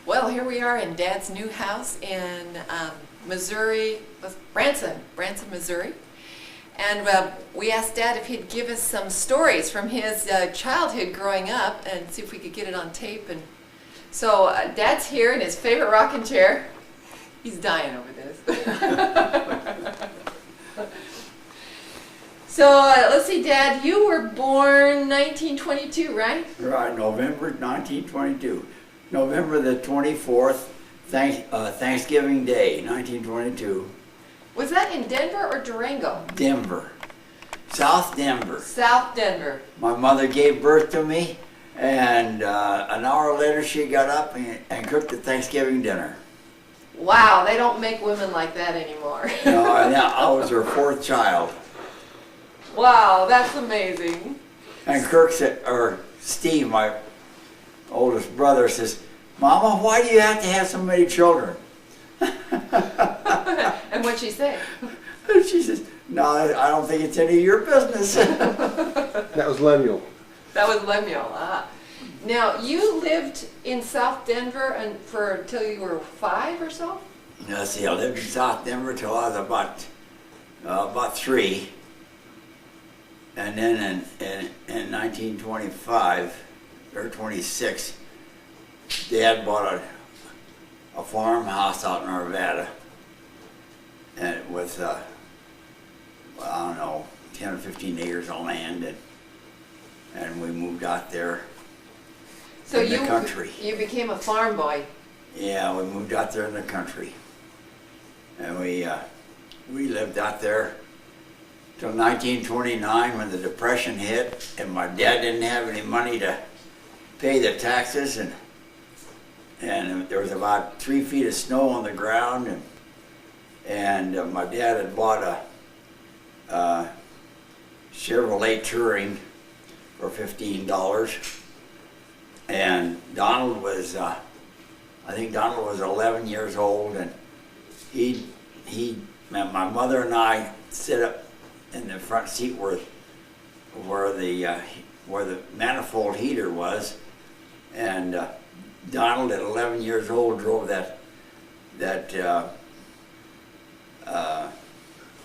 Well, here we are in Dad's new house in Missouri, Branson, Missouri. And we asked Dad if he'd give us some stories from his childhood growing up and see if we could get it on tape. And so Dad's here in his favorite rocking chair. He's dying over this. So let's see, Dad, you were born 1922, right? Right, November 1922. November the 24th, Thanksgiving Day, 1922. Was that in Denver or Durango? Denver. South Denver. South Denver. My mother gave birth to me, and an hour later she got up and cooked the Thanksgiving dinner. Wow, they don't make women like that anymore. No, I was her fourth child. Wow, that's amazing. And Kirk said, or Steve, my oldest brother, says, "Mama, why do you have to have so many children?" And what'd she say? She says, "No, I don't think it's any of your business." That was Lemuel. That was Lemuel. Now, you lived in South Denver until you were 5 or so? Let's see, I lived in South Denver till I was about 3. And then in 1925 or 26, Dad bought a farmhouse out in Nevada, and with I don't know, 10 or 15 acres of land, and we moved out there. So in the country. You became a farm boy. Yeah, we moved out there in the country, and we lived out there till 1929 when the Depression hit, and my dad didn't have any money to pay the taxes, and there was about 3 feet of snow on the ground, and my dad had bought a Chevrolet Touring for $15, and Donald was, I think Donald was 11 years old, and my mother and I sit up in the front seat where the manifold heater was, and Donald at 11 years old drove that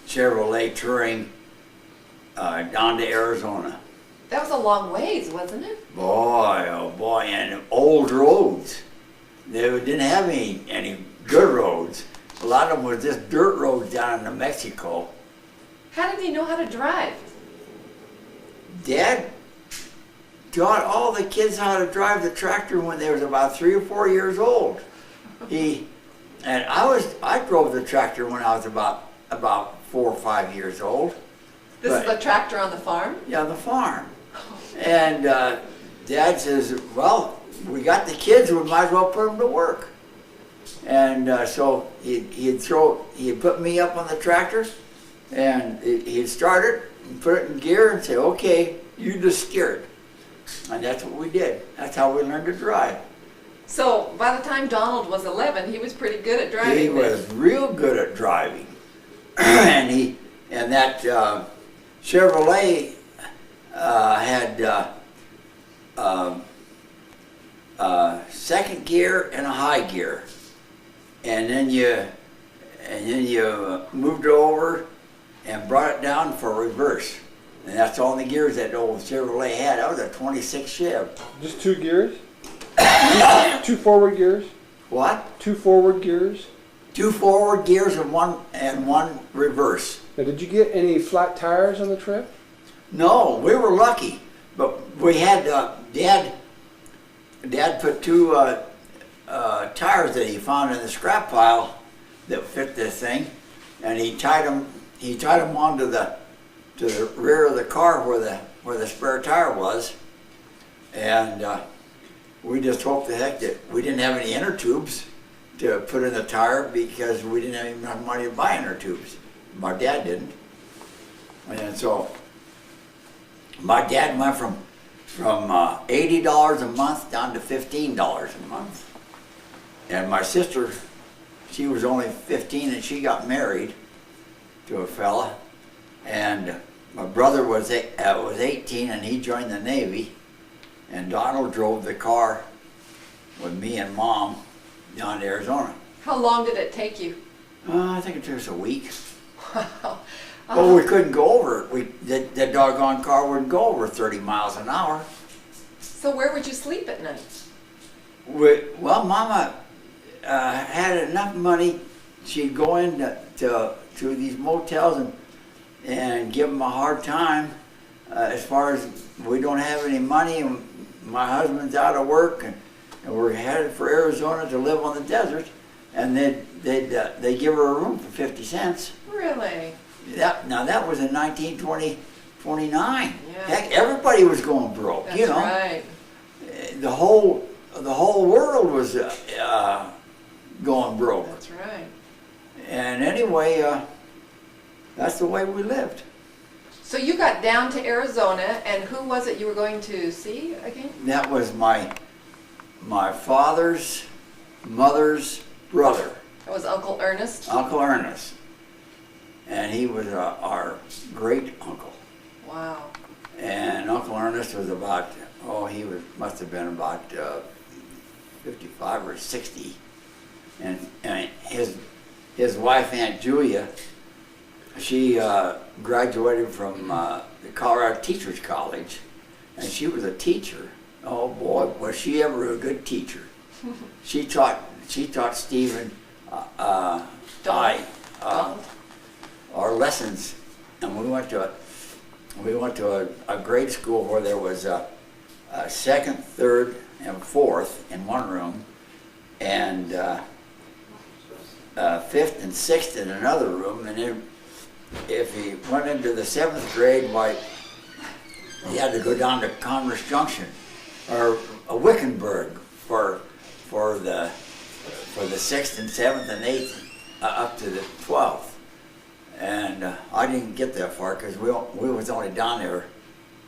Chevrolet Touring down to Arizona. That was a long ways, wasn't it? Boy, oh boy, and old roads. They didn't have any good roads. A lot of them were just dirt roads down in New Mexico. How did he know how to drive? Dad taught all the kids how to drive the tractor when they was about 3 or 4 years old. I drove the tractor when I was about 4 or 5 years old. This is the tractor on the farm? Yeah, the farm. And Dad says, "Well, we got the kids, we might as well put them to work." And so he'd put me up on the tractor, and he'd start it and put it in gear and say, "Okay, you just steer it." And that's what we did. That's how we learned to drive. So by the time Donald was 11, he was pretty good at driving. He was real good at driving. and that Chevrolet had second gear and a high gear. And then you moved it over and brought it down for reverse. And that's all the gears that old Chevrolet had. That was a 26 Chev. Just 2 gears? 2 forward gears? What? 2 forward gears? 2 forward gears and one reverse. Now, did you get any flat tires on the trip? No, we were lucky. But we had, Dad put 2 tires that he found in the scrap pile that fit this thing, and he tied them onto the rear of the car where the spare tire was, and we just hoped to heck that we didn't have any inner tubes to put in the tire because we didn't have enough money to buy inner tubes. My dad didn't, and so my dad went from $80 a month down to $15 a month. And my sister, she was only 15 and she got married to a fella, and my brother was 18 and he joined the Navy, and Donald drove the car with me and Mom down to Arizona. How long did it take you? I think it took us a week. Wow. But we couldn't go over it. The doggone car wouldn't go over 30 miles an hour. So where would you sleep at night? Well, Mama had enough money. She'd go into to these motels and give them a hard time as far as we don't have any money and my husband's out of work and we're headed for Arizona to live on the desert, and they'd give her a room for 50 cents. Really? Now that was in 29. Yeah. Heck, everybody was going broke. That's you know, right. the whole world was going broke. That's right. And anyway, that's the way we lived. So you got down to Arizona, and who was it you were going to see again? That was my father's mother's brother, That was Uncle Ernest. Uncle Ernest, and he was our great uncle. Wow. And Uncle Ernest was about must have been about 55 or 60, and his wife Aunt Julia, she graduated from the Colorado Teachers College, and she was a teacher. Oh boy, was she ever a good teacher! She taught Stephen our lessons, and we went to a grade school where there was a second, third, and fourth in one room, and fifth and sixth in another room. And then if he went into the seventh grade, why he had to go down to Commerce Junction or Wickenburg for the sixth and seventh and eighth up to the 12th. And I didn't get that far because we was only down there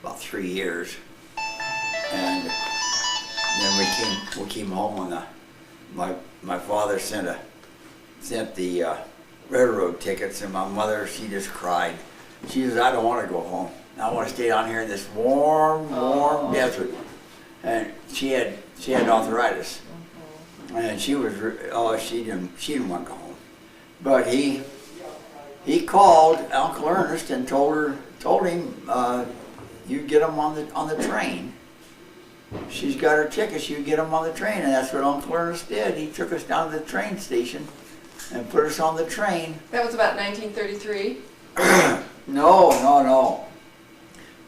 about 3 years, and then we came home and my father sent the railroad tickets, and my mother, she just cried. She says, I don't want to go home. I want to stay down here in this warm desert. And she had arthritis, and she didn't want to go home. But he called Uncle Ernest and told him, you get them on the train. She's got her tickets, you get them on the train. And that's what Uncle Ernest did. He took us down to the train station and put us on the train. That was about 1933? No.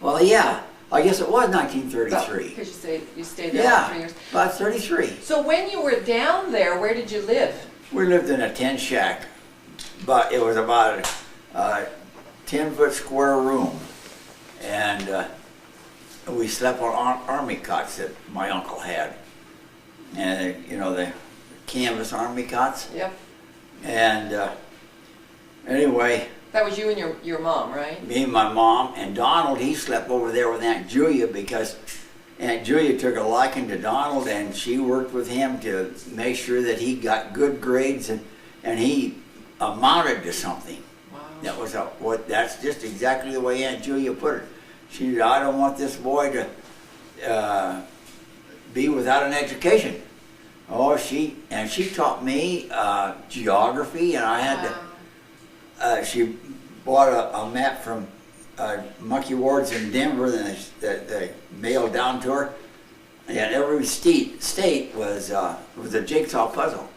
Well, yeah, I guess it was 1933. Because you stayed there for 3 years. About 33. So when you were down there, where did you live? We lived in a tent shack, but it was about a 10-foot square room, and we slept on army cots that my uncle had, and the canvas army cots. Yep. And anyway, that was you and your mom, right? me and my mom, and Donald, he slept over there with Aunt Julia because Aunt Julia took a liking to Donald, and she worked with him to make sure that he got good grades and he amounted to something. Wow. That's just exactly the way Aunt Julia put it. She said, I don't want this boy to be without an education. Oh, she taught me geography, and I had to. She bought a map from Monkey Ward's in Denver that they mailed down to her, and every state was a jigsaw puzzle,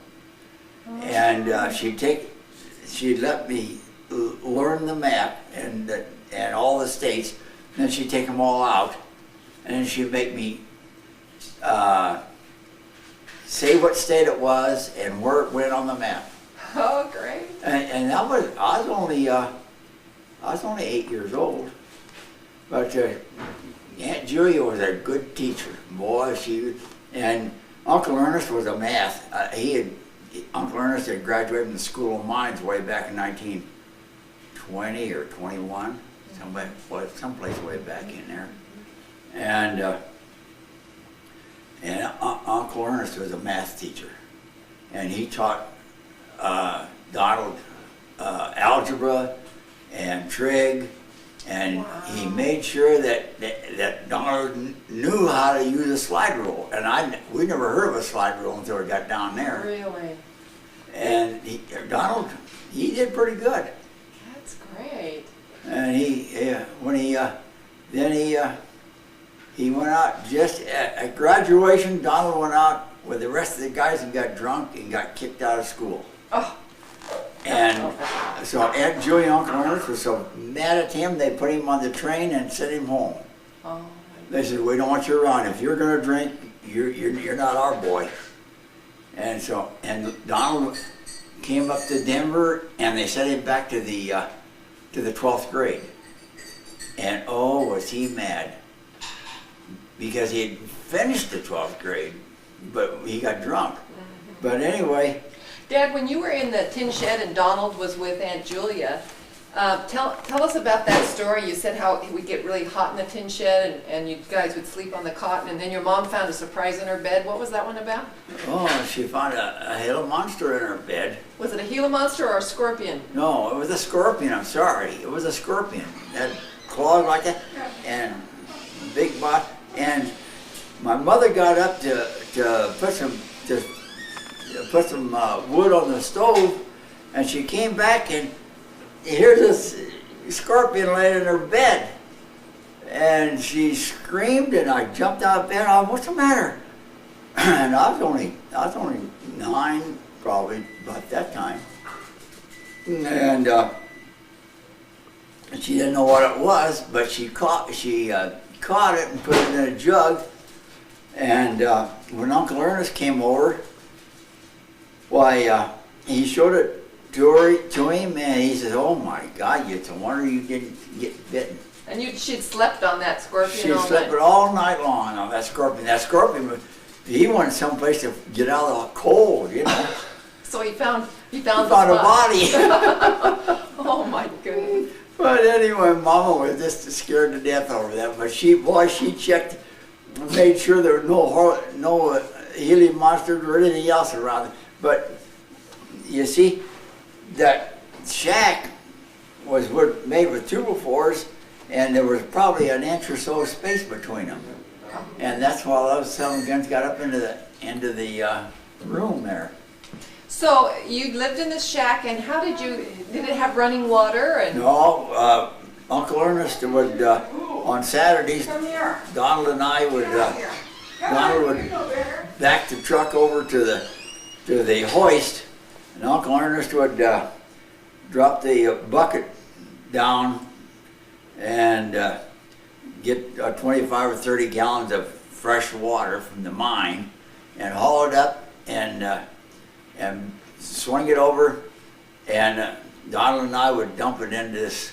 and she'd let me learn the map and all the states, and then she'd take them all out, and then she'd make me say what state it was and where it went on the map. Oh, great. And I was only 8 years old, but Aunt Julia was a good teacher. Boy, and Uncle Ernest was a math. Uncle Ernest had graduated from the School of Mines way back in 1920 or 21, someplace way back in there. And Uncle Ernest was a math teacher, and he taught Donald algebra and trig And Wow. he made sure that Donald knew how to use a slide rule. And we never heard of a slide rule until we got down there. Really? And Donald, he did pretty good. That's great. And he went out just at graduation. Donald went out with the rest of the guys and got drunk and got kicked out of school. Oh. And so Aunt Julie and Uncle Ernest were so mad at him, they put him on the train and sent him home. Oh. They said, "We don't want you around. If you're going to drink, you're not our boy." And so, and Donald came up to Denver, and they sent him back to the 12th grade. And oh, was he mad, because he had finished the 12th grade, but he got drunk. But anyway. Dad, when you were in the tin shed and Donald was with Aunt Julia, tell us about that story. You said how it would get really hot in the tin shed and you guys would sleep on the cotton, and then your mom found a surprise in her bed. What was that one about? Oh, she found a Gila monster in her bed. Was it a Gila monster or a scorpion? No, it was a scorpion, I'm sorry. It was a scorpion. It had claws like that and big body. And my mother got up to put some wood on the stove, and she came back, and here's this scorpion laying in her bed. And she screamed, and I jumped out of bed. What's the matter? And I was only 9, probably about that time. And she didn't know what it was, but she caught it and put it in a jug. And when Uncle Ernest came over, why, he showed it to him, and he said, "Oh my God, it's a wonder you didn't get bitten." And she'd slept on that scorpion She all slept night. all night long on that scorpion. That scorpion, he wanted someplace to get out of the cold, you know. So he found He the found a spot. body. Oh my goodness. But anyway, Mama was just scared to death over that. But she checked, made sure there were no helium monsters or anything else around it. But you see, that shack was made with 2x4s, and there was probably an inch or so of space between them. And that's why those seven guns got up into the room there. So you lived in this shack, and did it have running water? And No, Uncle Ernest would, on Saturdays, Donald and I would, Donald would back the truck over to the hoist, and Uncle Ernest would drop the bucket down and get 25 or 30 gallons of fresh water from the mine and haul it up and swing it over, and Donald and I would dump it into this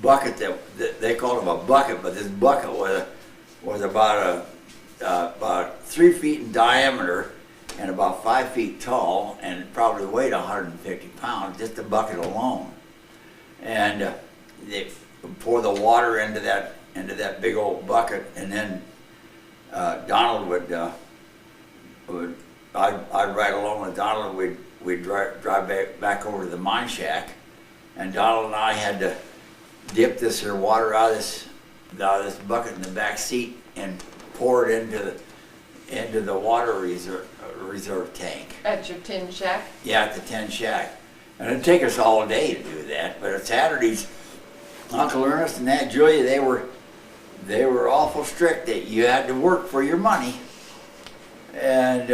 bucket that they called it a bucket, but this bucket was about 3 feet in diameter and about 5 feet tall, and probably weighed 150 pounds, just the bucket alone. And they pour the water into that big old bucket, and then Donald I'd ride along with Donald, we'd drive back over to the mine shack, and Donald and I had to dip this here water out of this bucket in the back seat and pour it into the water reserve tank. at your tin shack? Yeah, at the tin shack. And it'd take us all day to do that, but at Saturdays, Uncle Ernest and Aunt Julia, they were awful strict that you had to work for your money. And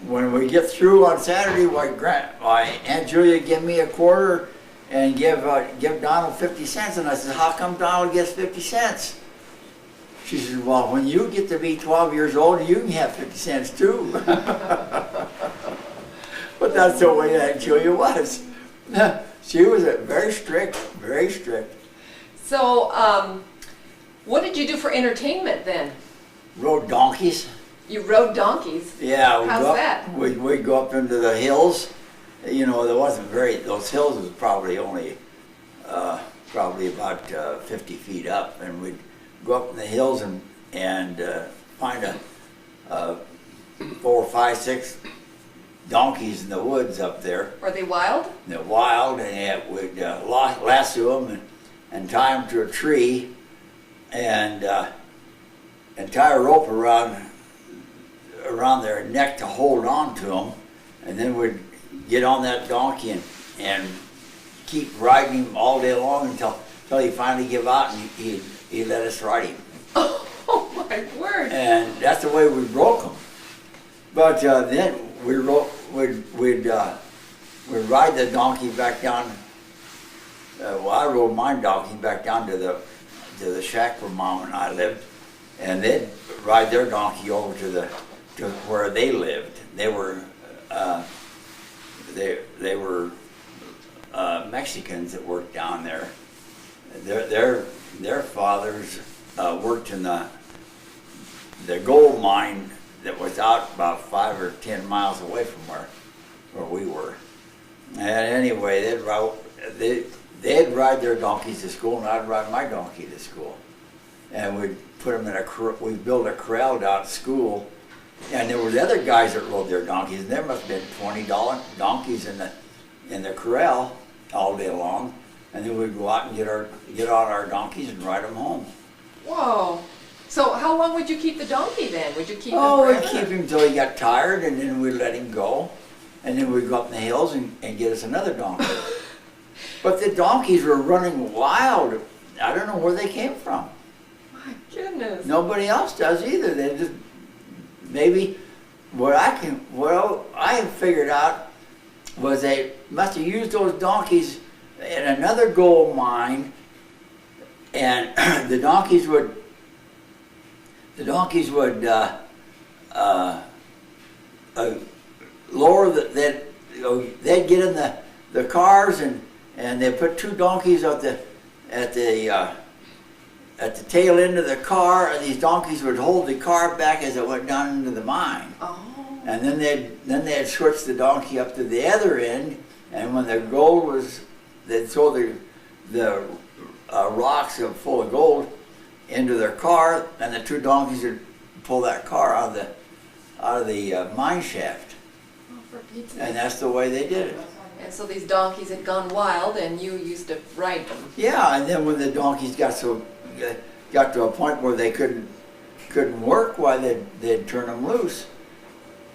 when we get through on Saturday, Aunt Julia give me a quarter and give Donald 50 cents, and I said, "How come Donald gets 50 cents?" She said, "Well, when you get to be 12 years old, you can have 50 cents too." But that's the way Aunt Julia was. She was very strict, very strict. So, what did you do for entertainment then? Rode donkeys. You rode donkeys? Yeah. How's that? We'd go up into the hills. You know, those hills was probably only, probably about 50 feet up, and we'd go up in the hills and find a 4, 5, 6 donkeys in the woods up there. Were they wild? In the wild, and we'd lasso them and tie them to a tree, and tie a rope around their neck to hold on to them, and then we'd get on that donkey and keep riding him all day long until he finally give out and he let us ride him. Oh my word! And that's the way we broke them. But then we'd ride the donkey back down. I rode my donkey back down to the shack where Mom and I lived, and they'd ride their donkey over to where they lived. They were Mexicans that worked down there. Their fathers worked in the gold mine that was out about 5 or 10 miles away from where we were. And anyway, they'd ride their donkeys to school, and I'd ride my donkey to school. And we'd put them we built a corral down at school, and there was other guys that rode their donkeys, and there must have been 20 donkeys in the corral all day long. And then we'd go out and get on our donkeys and ride them home. Whoa! So how long would you keep the donkey then? Would you keep him Oh, forever? we'd keep him until he got tired, and then we'd let him go. And then we'd go up in the hills and get us another donkey. But the donkeys were running wild. I don't know where they came from. My goodness! Nobody else does either. They just, maybe what I have figured out was they must have used those donkeys in another gold mine, and the donkeys would lower they'd get in the cars and they put two donkeys at the tail end of the car, and these donkeys would hold the car back as it went down into the mine. Oh. And then they'd switch the donkey up to the other end, and when the gold was, they'd throw the rocks full of gold into their car, and the two donkeys would pull that car out of the mine shaft. Oh, for Pete's And sake. that's the way they did it. And so these donkeys had gone wild, and you used to ride them. Yeah, and then when the donkeys got to a point where they couldn't work, why they'd turn them loose.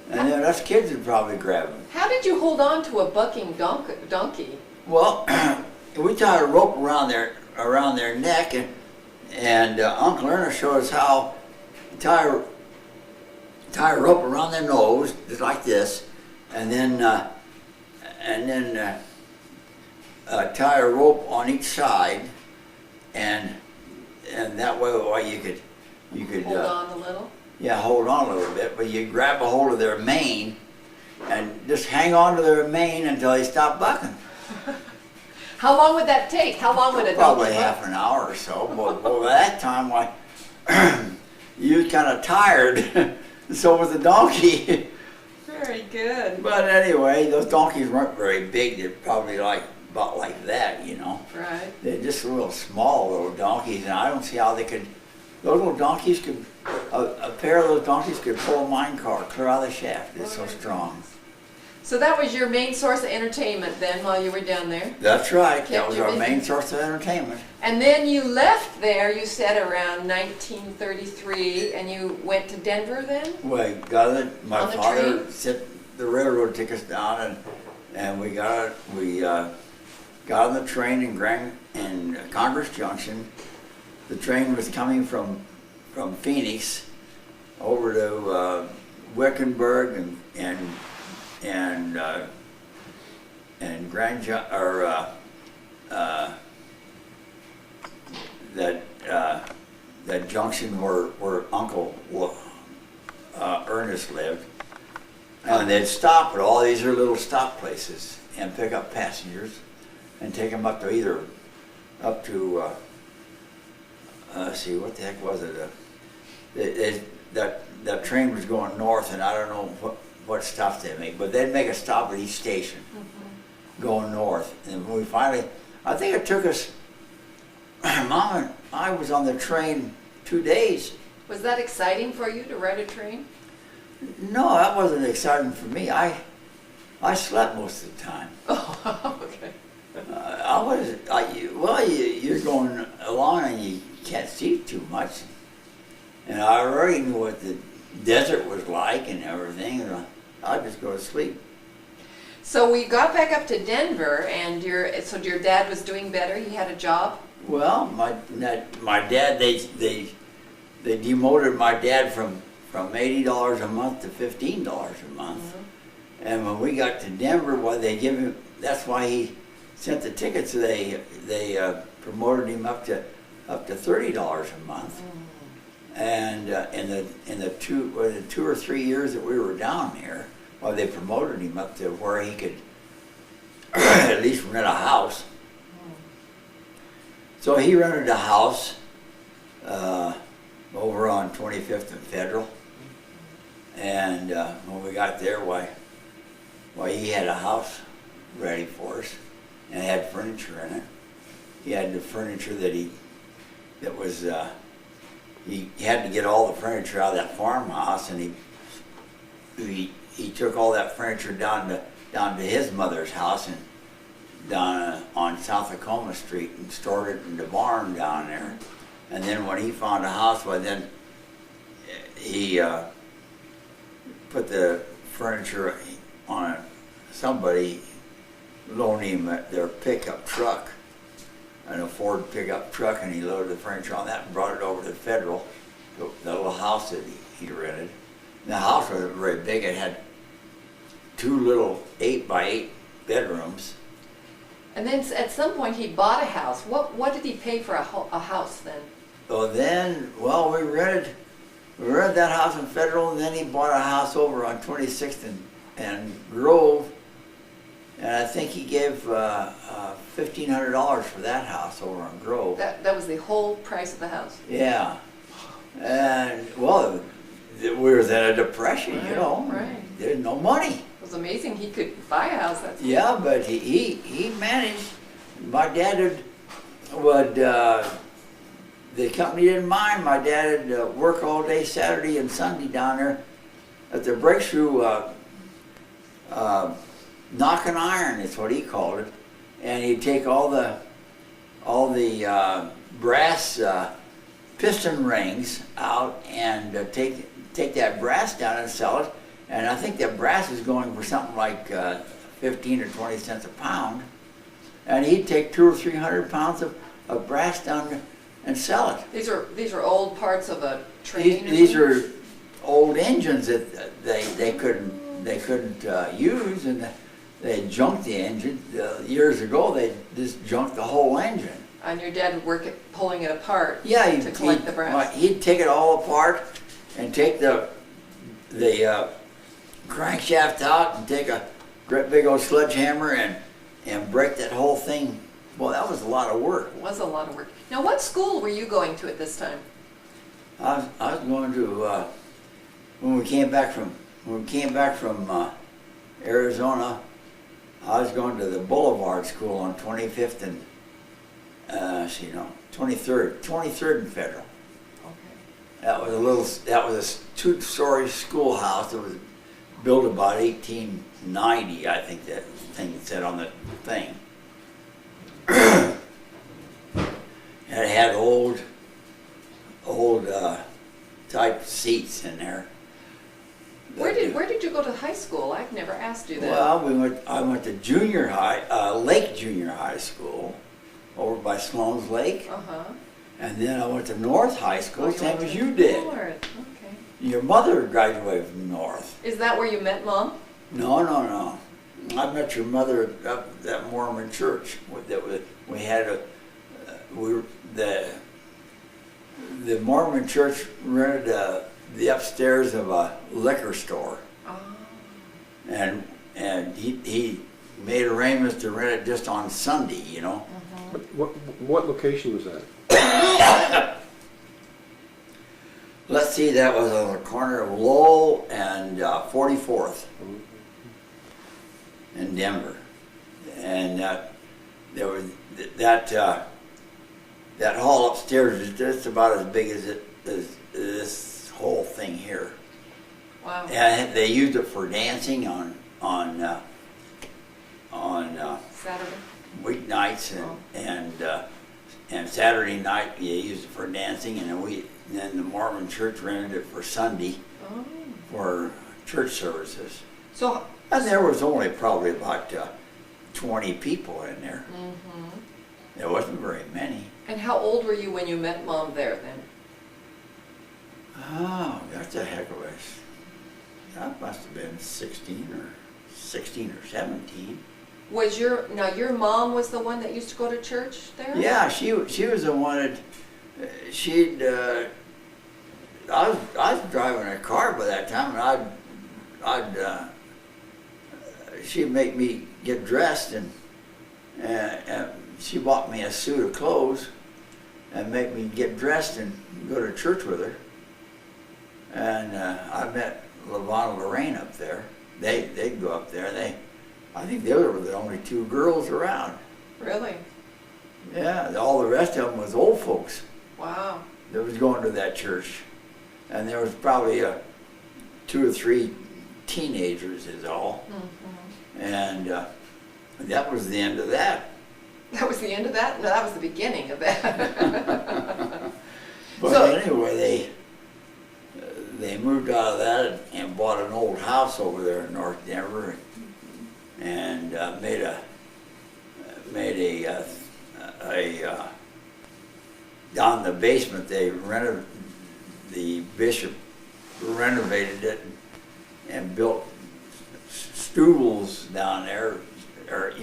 And then us kids would probably grab them. How did you hold on to a bucking donkey? Well, we tied a rope around their neck, and Uncle Ernest showed us how to tie a rope around their nose, just like this, and then tie a rope on each side, and that way you could Hold on a little? yeah, hold on a little bit, but you grab a hold of their mane and just hang on to their mane until they stop bucking. How long would that take? How long would a donkey Probably buck? half an hour or so. But by that time, you was kind of tired. So was the donkey. Very good. But anyway, those donkeys weren't very big. They're probably about like that, you know. Right. They're just real small little donkeys, and I don't see how they could. Those little donkeys could. A pair of those donkeys could pull a mine car clear out of the shaft. It's so strong. So that was your main source of entertainment then while you were down there? That's right. That Kept was you our busy. main source of entertainment. And then you left there, you said around 1933, and you went to Denver then? We got it. My On the father train? sent the railroad tickets down, and we got on the train in Congress Junction. The train was coming from Phoenix over to Wickenburg and that junction where Uncle Ernest lived, and they'd stop at all these little stop places and pick up passengers and take them up to see what the heck was it? That train was going north, and I don't know what stops they make, but they'd make a stop at each station going north. And when we finally, I think it took us, Mom and I was on the train 2 days. Was that exciting for you to ride a train? No, that wasn't exciting for me. I slept most of the time. Oh, okay. You're going along and you can't see too much. And I already knew what the desert was like and everything, and I'd just go to sleep. So we got back up to Denver, and your dad was doing better. He had a job. Well, my dad, they demoted my dad from $80 a month to $15 a month. Mm-hmm. And when we got to Denver, that's why he sent the tickets. They promoted him up to $30 a month. Mm-hmm. And in the 2 or 3 years that we were down here, they promoted him up to where he could at least rent a house. So he rented a house over on 25th and Federal. And when we got there, he had a house ready for us and had furniture in it. He had the furniture he had to get all the furniture out of that farmhouse, and he took all that furniture down to his mother's house and down on South Tacoma Street and stored it in the barn down there. And then when he found a house, then he put the furniture on somebody loaned him their pickup truck, a Ford pickup truck, and he loaded the furniture on that and brought it over to Federal, the little house that he rented. And the house wasn't very big. It had 2 little 8x8 bedrooms. And then at some point he bought a house. What did he pay for a house then? So then, we rented that house in Federal, and then he bought a house over on 26th and Grove, and I think he gave $1,500 for that house over on Grove. That was the whole price of the house? Yeah. And, we were in a depression, Right. There's no money. It was amazing he could buy a house. Yeah, but he managed. My dad would the company didn't mind. My dad would work all day Saturday and Sunday down there at the breakthrough knocking iron, is what he called it. And he'd take all the brass piston rings out and take that brass down and sell it. And I think that brass was going for something like 15 or 20 cents a pound. And he'd take 200 or 300 pounds of brass down and sell it. These are old parts of a train. These are old engines that they couldn't use, and they junked the engine. Years ago, they just junked the whole engine. And your dad would work at pulling it apart. Yeah, to collect the brass. He'd take it all apart and take the crankshaft out and take a great big old sledgehammer and break that whole thing. Well, that was a lot of work. It was a lot of work. Now, what school were you going to at this time? I was going to when we came back from Arizona. I was going to the Boulevard School on 25th and 23rd and Federal. Okay. That was a 2-story schoolhouse that was built about 1890, I think that thing said on the thing. It had old type seats in there. Where did you go to high school? I've never asked you that. Well, I went to junior high, Lake Junior High School, over by Sloan's Lake. Uh-huh. And then I went to North High School, same as you did. North. Okay. Your mother graduated from North. Is that where you met Mom? No. I met your mother up at that Mormon church. We had the Mormon church rented the upstairs of a liquor store. Oh. And he made arrangements to rent it just on Sunday, Uh-huh. What location was that? Let's see, that was on the corner of Lowell and 44th in Denver. And there was that hall upstairs is just about as big as this whole thing here. Wow. And they used it for dancing on Saturday? weeknights and Saturday night you used it for dancing, and then the Mormon church rented it for Sunday Oh. for church services. So, And there was only probably about 20 people in there. mhm. There wasn't very many. And how old were you when you met Mom there then? Oh, that's a heck of a... That must have been 16 or 17. Now your mom was the one that used to go to church there? Yeah, she was the one that I was driving a car by that time, and she'd make me get dressed, and she bought me a suit of clothes and make me get dressed and go to church with her. And I met Levon and Lorraine up there. They'd go up there. I think they were the only two girls around. Really? Yeah, all the rest of them was old folks Wow. that was going to that church. And there was probably 2 or 3 teenagers is all. Mhm. And that was the end of that. That was the end of that? No, that was the beginning of that. But So- anyway, they moved out of that and bought an old house over there in North Denver, and made a down in the basement. The bishop renovated it and built stools down there, or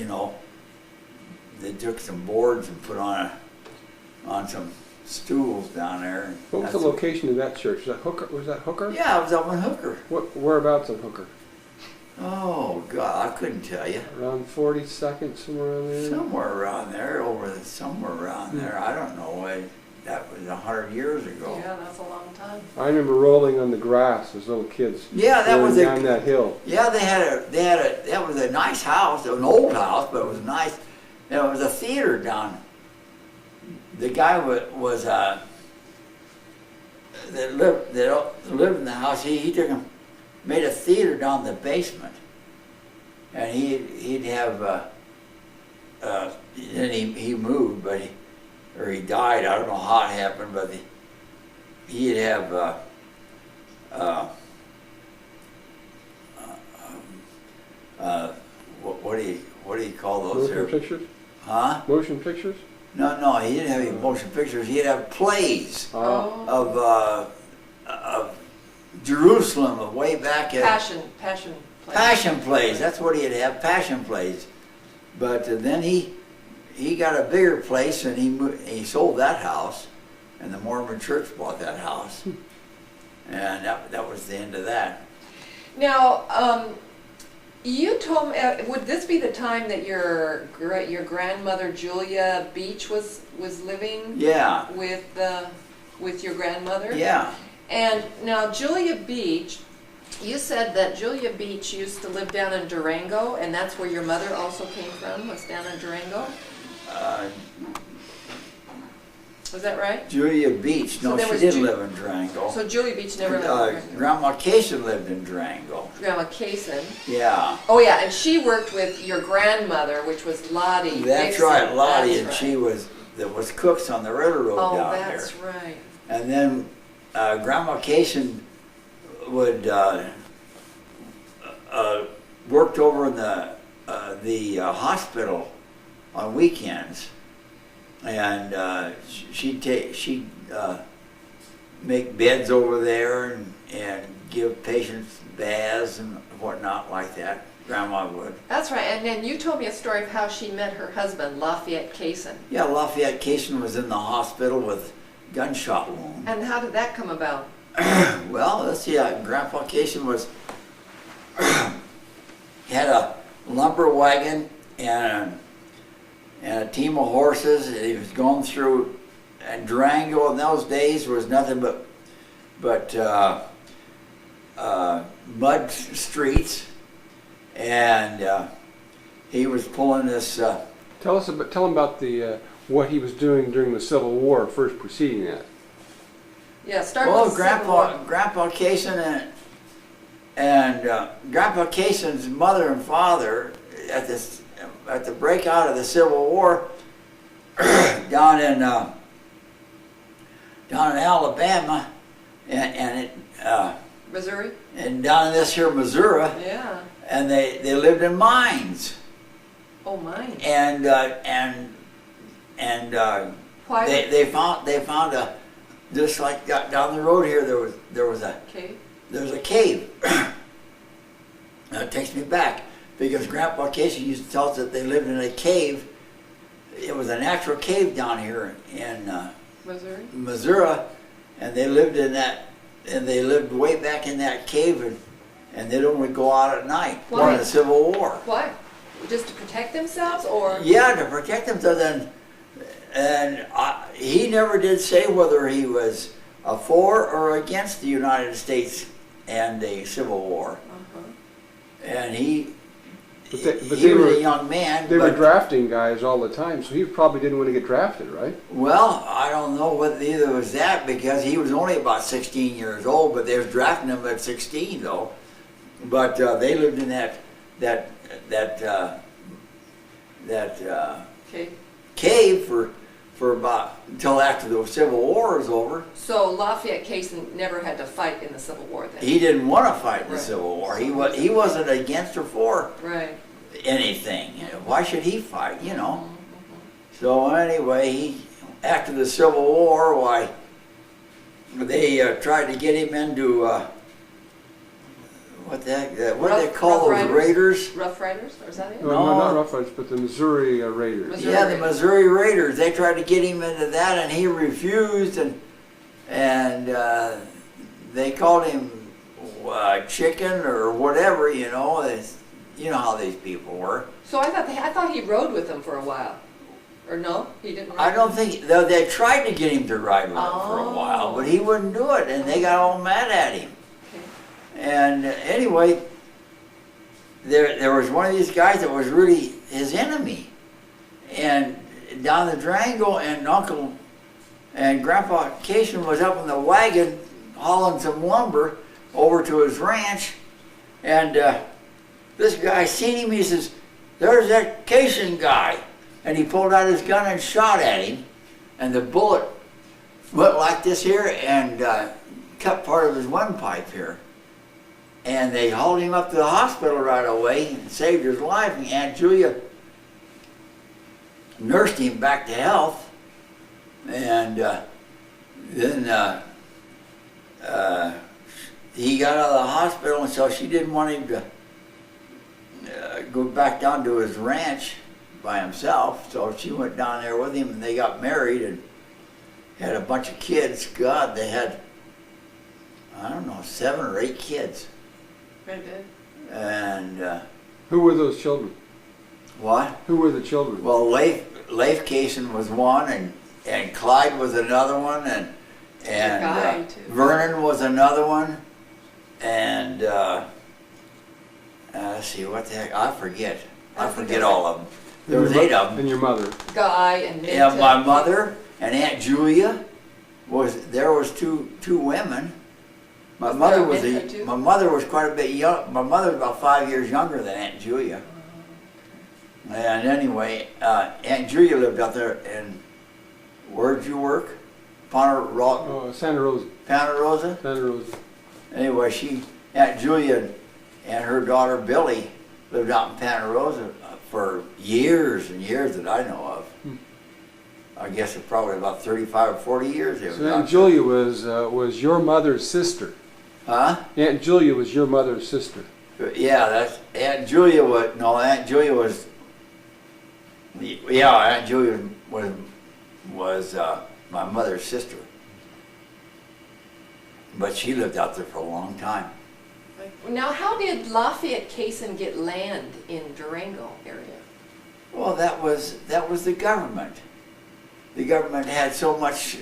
they took some boards and put on some stools down there. What was the location of that church? Was that Hooker? Yeah, it was up in Hooker. Whereabouts in Hooker? Oh God, I couldn't tell you. Around 42nd, somewhere around there? Somewhere around there, somewhere around there. I don't know. That was 100 years ago. Yeah, that's a long time. I remember rolling on the grass as little kids. Yeah, that was down that hill. Yeah, that was a nice house, an old house, but it was nice. And it was a theater down. The guy was that lived in the house. He took him, made a theater down in the basement, and he'd have. Then he moved, but he died. I don't know how it happened, but he'd have. What do you call those? Motion pictures? Huh? Motion pictures? No, he didn't have any motion pictures. He'd have plays Oh. of Jerusalem of way back at Passion play. passion plays. That's what he'd have, passion plays. But then he got a bigger place, and he sold that house, and the Mormon church bought that house, and that was the end of that. Now, you told me, would this be the time that your grandmother Julia Beach was living? Yeah, with your grandmother? yeah. And now Julia Beach, you said that Julia Beach used to live down in Durango, and that's where your mother also came from, was down in Durango? Was that right? Julia Beach. So No, there she was didn't live in Durango. So Julia Beach never lived in Durango. Grandma Kaysen lived in Durango. Grandma Kaysen. Yeah. Oh yeah, and she worked with your grandmother, which was Lottie That's Dixon. right, Lottie, That's and right. she was cooks on the railroad Oh, down that's there. right. And then Grandma Kaysen would worked over in the hospital on weekends, and she'd make beds over there and give patients baths and whatnot like that. Grandma would. That's right, and then you told me a story of how she met her husband, Lafayette Kaysen. Yeah, Lafayette Kaysen was in the hospital with gunshot wound. And how did that come about? Well, let's see. Grandpa Kaysen had a lumber wagon and a team of horses. And he was going through, and Durango in those days was nothing but mud streets, and he was pulling this. Tell him about what he was doing during the Civil War, first preceding that. Yeah, start Well, with the Civil War. Grandpa Kaysen and Grandpa Kaysen's mother and father at the breakout of the Civil War down in Alabama, and Missouri? down in this here Missouri, Yeah. and they lived in mines, Oh, mine. and Why? they found a, just like down the road here there was a Okay. there's a cave. That takes me back because Grandpa Casey used to tell us that they lived in a cave. It was a natural cave down here in Missouri? Missouri, and they lived in that, and they lived way back in that cave, and they'd only go out at night Why? during the Civil War. Why? Just to protect themselves, or? Yeah, to protect themselves. And he never did say whether he was for or against the United States and the Civil War. Uh-huh. And he But was a young man. They were but- drafting guys all the time, so he probably didn't want to get drafted, right? Well, I don't know whether either was that because he was only about 16 years old, but they was drafting him at 16 though. But they lived in that Okay. cave for about until after the Civil War was over. So Lafayette Cason never had to fight in the Civil War then? He didn't want to fight in the Right. Civil War. He wasn't against or for Right. anything. Why should he fight? You know. So anyway, after the Civil War, why they tried to get him into what the heck? What do they Rough call those Riders? Raiders? Rough Riders, or is that it? No, No. not Rough Riders, but the Missouri Raiders. Missouri. Yeah, the Missouri Raiders. They tried to get him into that, and he refused, and they called him chicken or whatever. You know, you know how these people were. So I thought he rode with them for a while, or no? He didn't. I Ride? don't think they tried to get him to ride with them for a while, Oh. but he wouldn't do it, and they got all mad at him. Okay. And anyway, there was one of these guys that was really his enemy, and down the Durango, and Uncle and Grandpa Cation was up in the wagon hauling some lumber over to his ranch, and this guy seen him. He says, "There's that Cation guy," and he pulled out his gun and shot at him, and the bullet went like this here and cut part of his windpipe here. And they hauled him up to the hospital right away and saved his life. And Aunt Julia nursed him back to health. And then he got out of the hospital, and so she didn't want him to go back down to his ranch by himself. So she went down there with him, and they got married and had a bunch of kids. God, they had, I don't know, 7 or 8 kids. Very good. And Who were those children? what? Who were the children? Well, Leif Cason was one, and Clyde was another one, and guy, too. Vernon was another one, and let's see, what the heck? I forget. I think forget there's all of them. There was 8 of them. And your mother. Guy and Minta. And my mother and Aunt Julia there was two women. My Was mother there a was Minta, too? my mother was quite a bit young. My mother was about 5 years younger than Aunt Julia. And anyway, Aunt Julia lived out there in, where'd you work? Santa Rosa. Ponderosa? Santa Rosa. Anyway, Aunt Julia and her daughter Billy lived out in Ponderosa for years and years that I know of. I guess it's probably about 35 or 40 years. They So were Aunt out Julia was your mother's sister. there. Huh? Aunt Julia was your mother's sister. Yeah, that's Aunt Julia was. No, Aunt Julia was. Yeah, Aunt Julia was my mother's sister, but she lived out there for a long time. Now, how did Lafayette Cason get land in Durango area? Well, that was the government. The government had so much.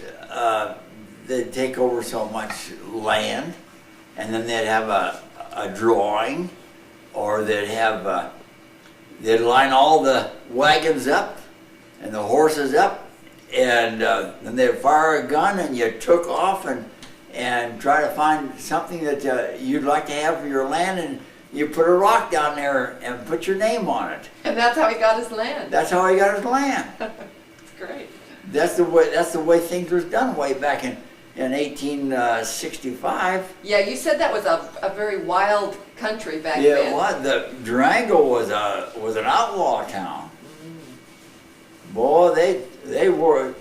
They'd take over so much land, and then they'd have a drawing, or they'd line all the wagons up and the horses up, and then they'd fire a gun, and you took off and try to find something that you'd like to have for your land, and you put a rock down there and put your name on it. And that's how he got his land. That's how he got his land. That's great. That's the way things was done way back in 1865. Yeah, you said that was a very wild country back Yeah, then. what the Durango was an outlaw town. Boy, they wore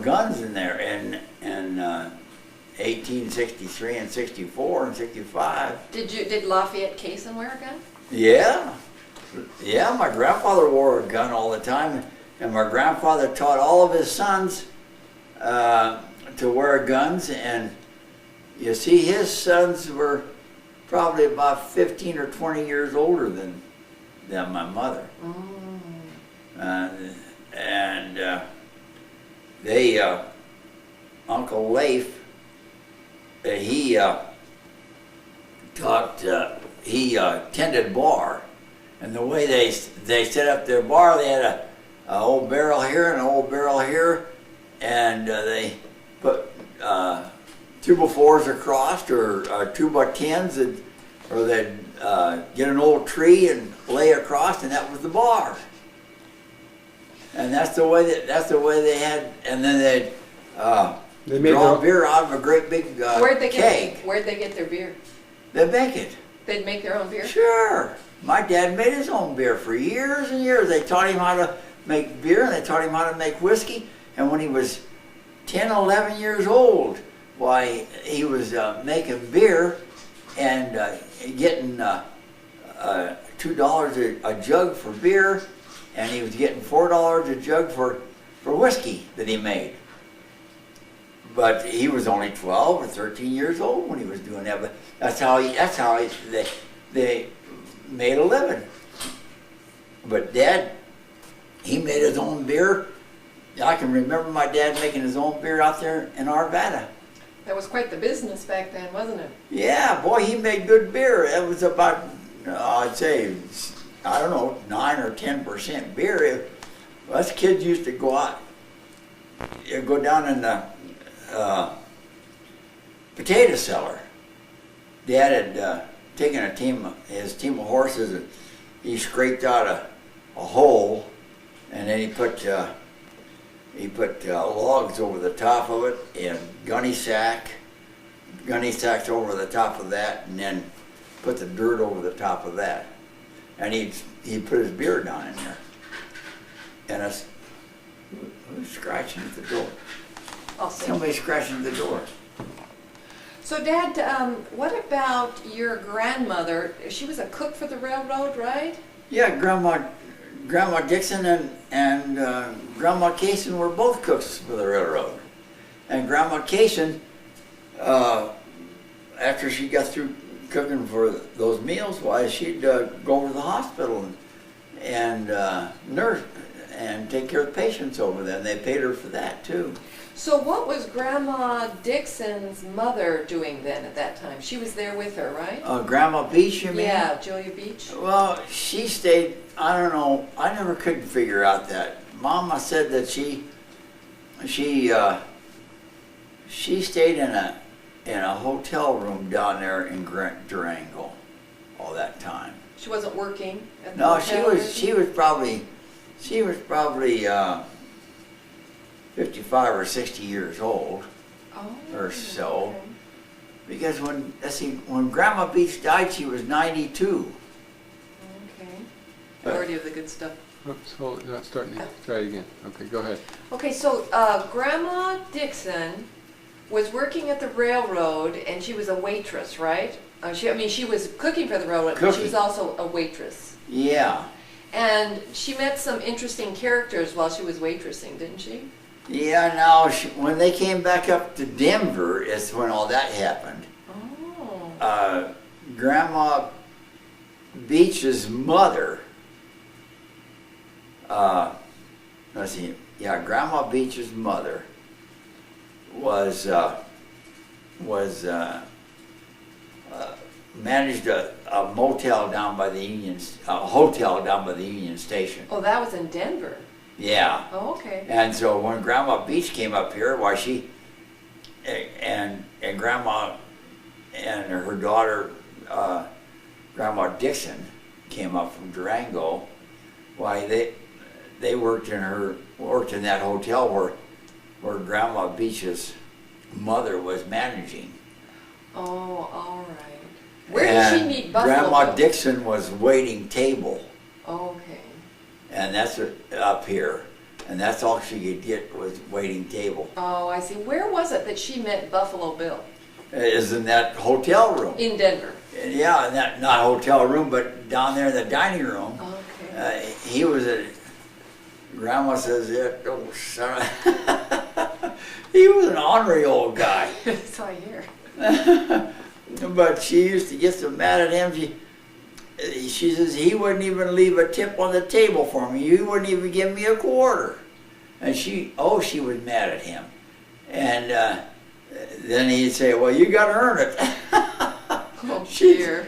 guns in there in 1863 and 64 and 65. Did Lafayette Cason wear a gun? Yeah, my grandfather wore a gun all the time, and my grandfather taught all of his sons to wear guns. And you see, his sons were probably about 15 or 20 years older than my mother. And they, Uncle Leif, he tended bar, and the way they set up their bar, they had a old barrel here and an old barrel here, and they put 2x4s across, or 2x10s, or they'd get an old tree and lay across, and that was the bar. And that's the way they had, and then they'd draw beer out of a great big keg. Where'd they get their beer? They'd make it. They'd make their own beer? Sure. My dad made his own beer for years and years. They taught him how to make beer, and they taught him how to make whiskey. And when he was 10, 11 years old, why, he was making beer and getting $2 a jug for beer, and he was getting $4 a jug for whiskey that he made. But he was only 12 or 13 years old when he was doing that. But that's how they made a living. But Dad, he made his own beer. I can remember my dad making his own beer out there in Arvada. That was quite the business back then, wasn't it? Yeah, boy, he made good beer. It was about, I'd say, I don't know, 9 or 10% beer. Us kids used to go out, go down in the potato cellar. Dad had taken his team of horses, and he scraped out a hole, and then he put logs over the top of it, and gunny sacks over the top of that, and then put the dirt over the top of that. And he'd put his beer down in there. And who's scratching at the door? I'll see. Somebody's scratching at the door. So, Dad, what about your grandmother? She was a cook for the railroad, right? Yeah, Grandma Dixon and Grandma Cason were both cooks for the railroad. And Grandma Cason, after she got through cooking for those meals, why, she'd go over to the hospital and nurse and take care of the patients over there. And they paid her for that too. So what was Grandma Dixon's mother doing then at that time? She was there with her, right? Grandma Beach, you mean? Yeah, Julia Beach. Well, she stayed, I don't know, I never could figure out that. Mama said that she stayed in a hotel room down there in Durango all that time. She wasn't working at the No, hotel? she was probably 55 or 60 years old or so. Okay. Because when Grandma Beach died, she was 92. Okay. Majority of the good stuff. Oops, hold it, not starting it. Try it again. Okay, go ahead. Okay, so Grandma Dixon was working at the railroad, and she was a waitress, right? She was cooking for the railroad, but she was also a waitress. Yeah. And she met some interesting characters while she was waitressing, didn't she? Yeah, now, when they came back up to Denver, is when all that happened. Oh. Grandma Beach's mother, Grandma Beach's mother managed a motel down by the hotel down by the Union Station. Oh, that was in Denver. Yeah. Oh, okay. And so when Grandma Beach came up here, why, she and Grandma and her daughter Grandma Dixon came up from Durango. Why, they worked in that hotel where Grandma Beach's mother was managing. Oh, all right. Where did she meet Buffalo Grandma Bill? Dixon was waiting table, Okay. and that's up here, and that's all she could get was waiting table. Oh, I see. Where was it that she met Buffalo Bill? Is in that hotel room. In Denver. Yeah, in that not hotel room, but down there in the dining room. Okay. He was Grandma says, "Yeah, oh, son." He was an ornery old guy. So I hear. But she used to get so mad at him. She says he wouldn't even leave a tip on the table for me. He wouldn't even give me a quarter. And she was mad at him. And then he'd say, "Well, you got to earn it." Oh, dear.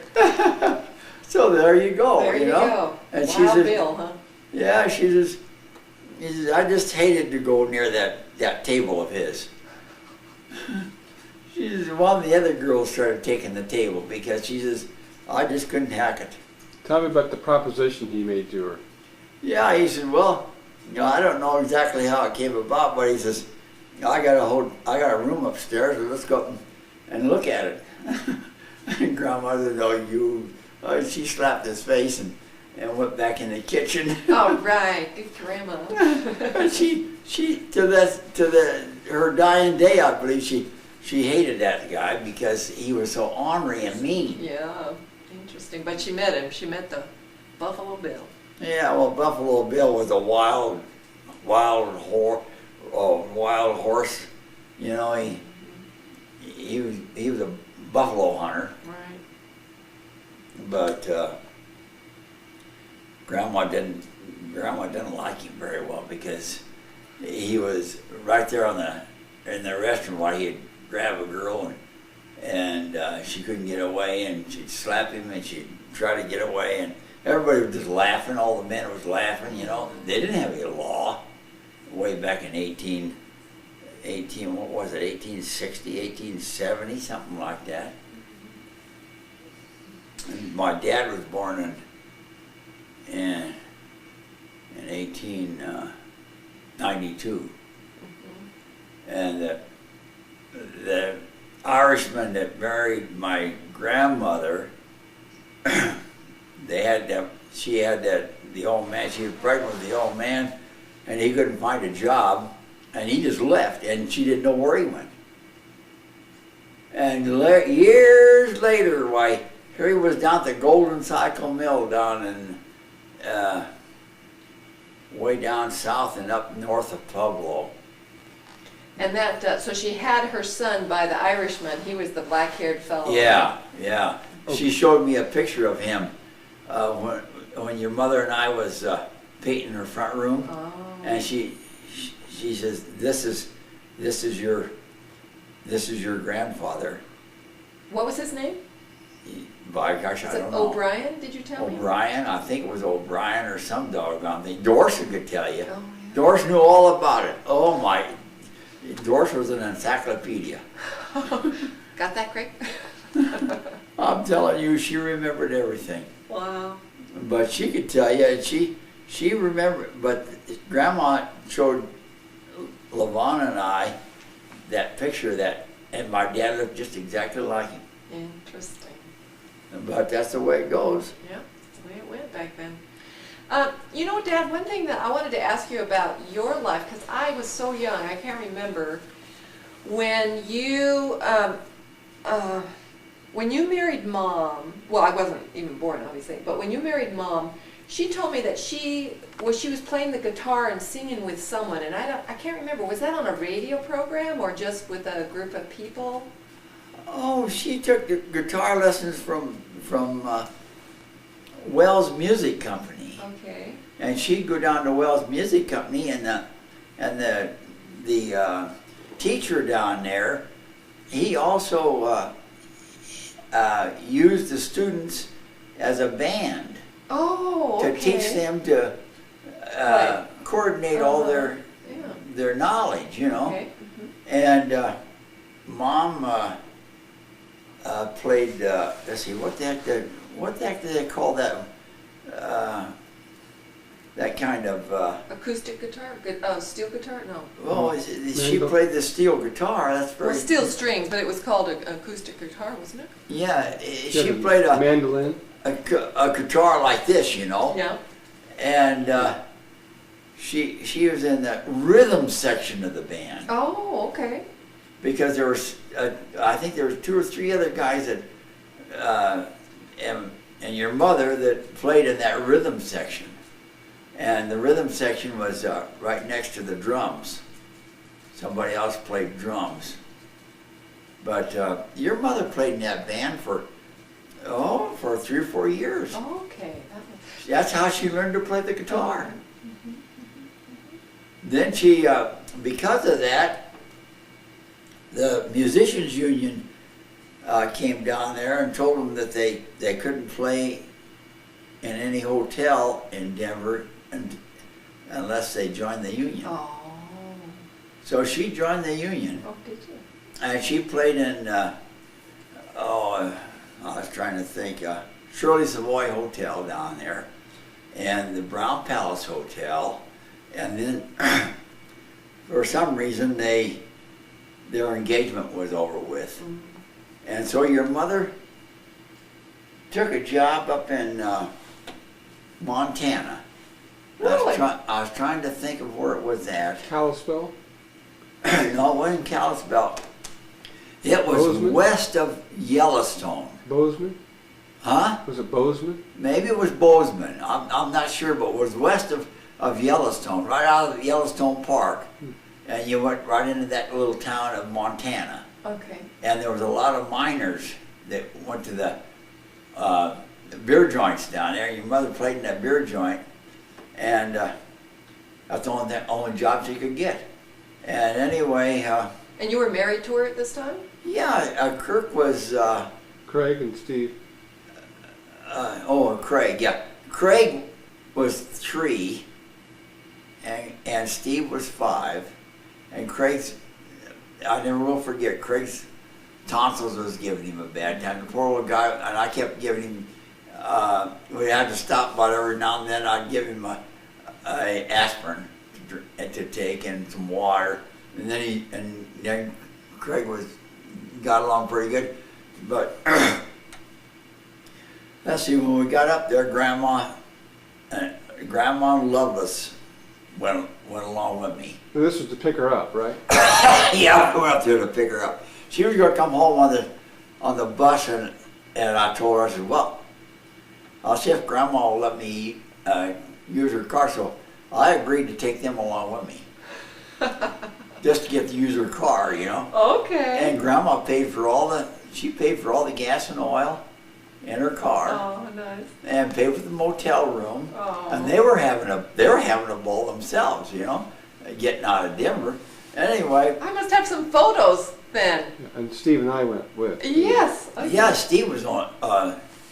So there you go. There you know? go. And Wild she says, Bill, huh? yeah, he says, I just hated to go near that table of his. She says, one of the other girls started taking the table because she says, I just couldn't hack it. Tell me about the proposition he made to her. Yeah, he said, well, I don't know exactly how it came about, but he says, I got a room upstairs, so let's go up and look at it. And Grandma said, she slapped his face and went back in the kitchen. Oh, right. Good Grandma. And her dying day, I believe she hated that guy because he was so ornery and mean. Yeah, interesting. But she met him. She met the Buffalo Bill. Yeah, well, Buffalo Bill was a wild horse. You know, he was a buffalo hunter. Right. But Grandma didn't like him very well because he was right there in the restroom while he'd grab a girl and she couldn't get away, and she'd slap him and she'd try to get away, and everybody was just laughing. All the men was laughing. They didn't have any law way back in 1860, 1870, something like that. And my dad was born in 1892, and the Irishman that married my grandmother, she had the old man. She was pregnant with the old man, and he couldn't find a job, and he just left, and she didn't know where he went. And years later, why, here he was down at the Golden Cycle Mill down in way down south and up north of Pueblo. And so she had her son by the Irishman. He was the black-haired fellow. Yeah. She showed me a picture of him when your mother and I was painting her front room, and she says, "This is your grandfather." What was his name? By gosh, I don't know. O'Brien? Did you tell me? O'Brien, I think it was O'Brien or some doggone thing. Dorson could tell you. Oh, yeah. Doris knew all about it. Oh my, Doris was an encyclopedia. Got that, Craig? I'm telling you, she remembered everything. Wow. But she could tell you, and she remembered. But Grandma showed Levon and I that picture and my dad looked just exactly like him. Interesting. But that's the way it goes. Yeah, that's the way it went back then. Dad, one thing that I wanted to ask you about your life, because I was so young, I can't remember, when you married Mom, well, I wasn't even born, obviously, but when you married Mom, she told me that she was playing the guitar and singing with someone, and I can't remember, was that on a radio program or just with a group of people? Oh, she took the guitar lessons from Wells Music Company. Okay. And she'd go down to Wells Music Company, and the teacher down there, he also used the students as a band. Oh, okay. To teach them to coordinate all their knowledge, Okay. And Mom played. Let's see, what the heck do they call that? That kind of. Acoustic guitar? Steel guitar? No. Well, she played the steel guitar. That's very. Well, steel strings, but it was called an acoustic guitar, wasn't it? Yeah, she played a mandolin. a guitar like this, you know. Yeah. And she was in the rhythm section of the band Oh, okay. because there was I think there was 2 or 3 other guys that and your mother that played in that rhythm section, and the rhythm section was right next to the drums. Somebody else played drums, but your mother played in that band for 3 or 4 years. Oh, okay. That was... That's how she learned to play the guitar. Then she, because of that, the musicians union came down there and told them that they couldn't play in any hotel in Denver unless they joined the union. Oh. So she joined the union, Oh, did you? and she played in, I was trying to think, Shirley Savoy Hotel down there, and the Brown Palace Hotel, and then for some reason their engagement was over with. Mm. And so your mother took a job up in Montana. Really? I was trying to think of where it was at. Kalispell? No, it wasn't Kalispell. It was Bozeman? west of Yellowstone. Bozeman? Huh? Was it Bozeman? Maybe it was Bozeman. I'm not sure, but it was west of Yellowstone, right out of Yellowstone Park. And you went right into that little town of Montana. Okay. And there was a lot of miners that went to the beer joints down there. Your mother played in that beer joint, and that's the only job she could get. And anyway, And you were married to her at this time? yeah, Kirk was, Craig and Steve. Craig, yeah. Craig was 3, and Steve was 5, and Craig's, I never will forget, Craig's tonsils was giving him a bad time. The poor little guy, and I kept giving him, we had to stop about every now and then. I'd give him a aspirin to take and some water, and then Craig got along pretty good, but let's see, when we got up there, Grandma Loveless went along with me. And this was to pick her up, right? Yeah, I went up there to pick her up. She was going to come home on the bus, and I told her, I said, well, I'll see if Grandma will let me use her car. So I agreed to take them along with me, just to get to use her car, you know. Okay. And Grandma paid for all the gas and oil in her car, Oh, nice. and paid for the motel room. Oh. And they were having a ball themselves, you know, getting out of Denver. Anyway, I must have some photos then. And Steve and I went with. Yes. Okay. yeah, Steve was on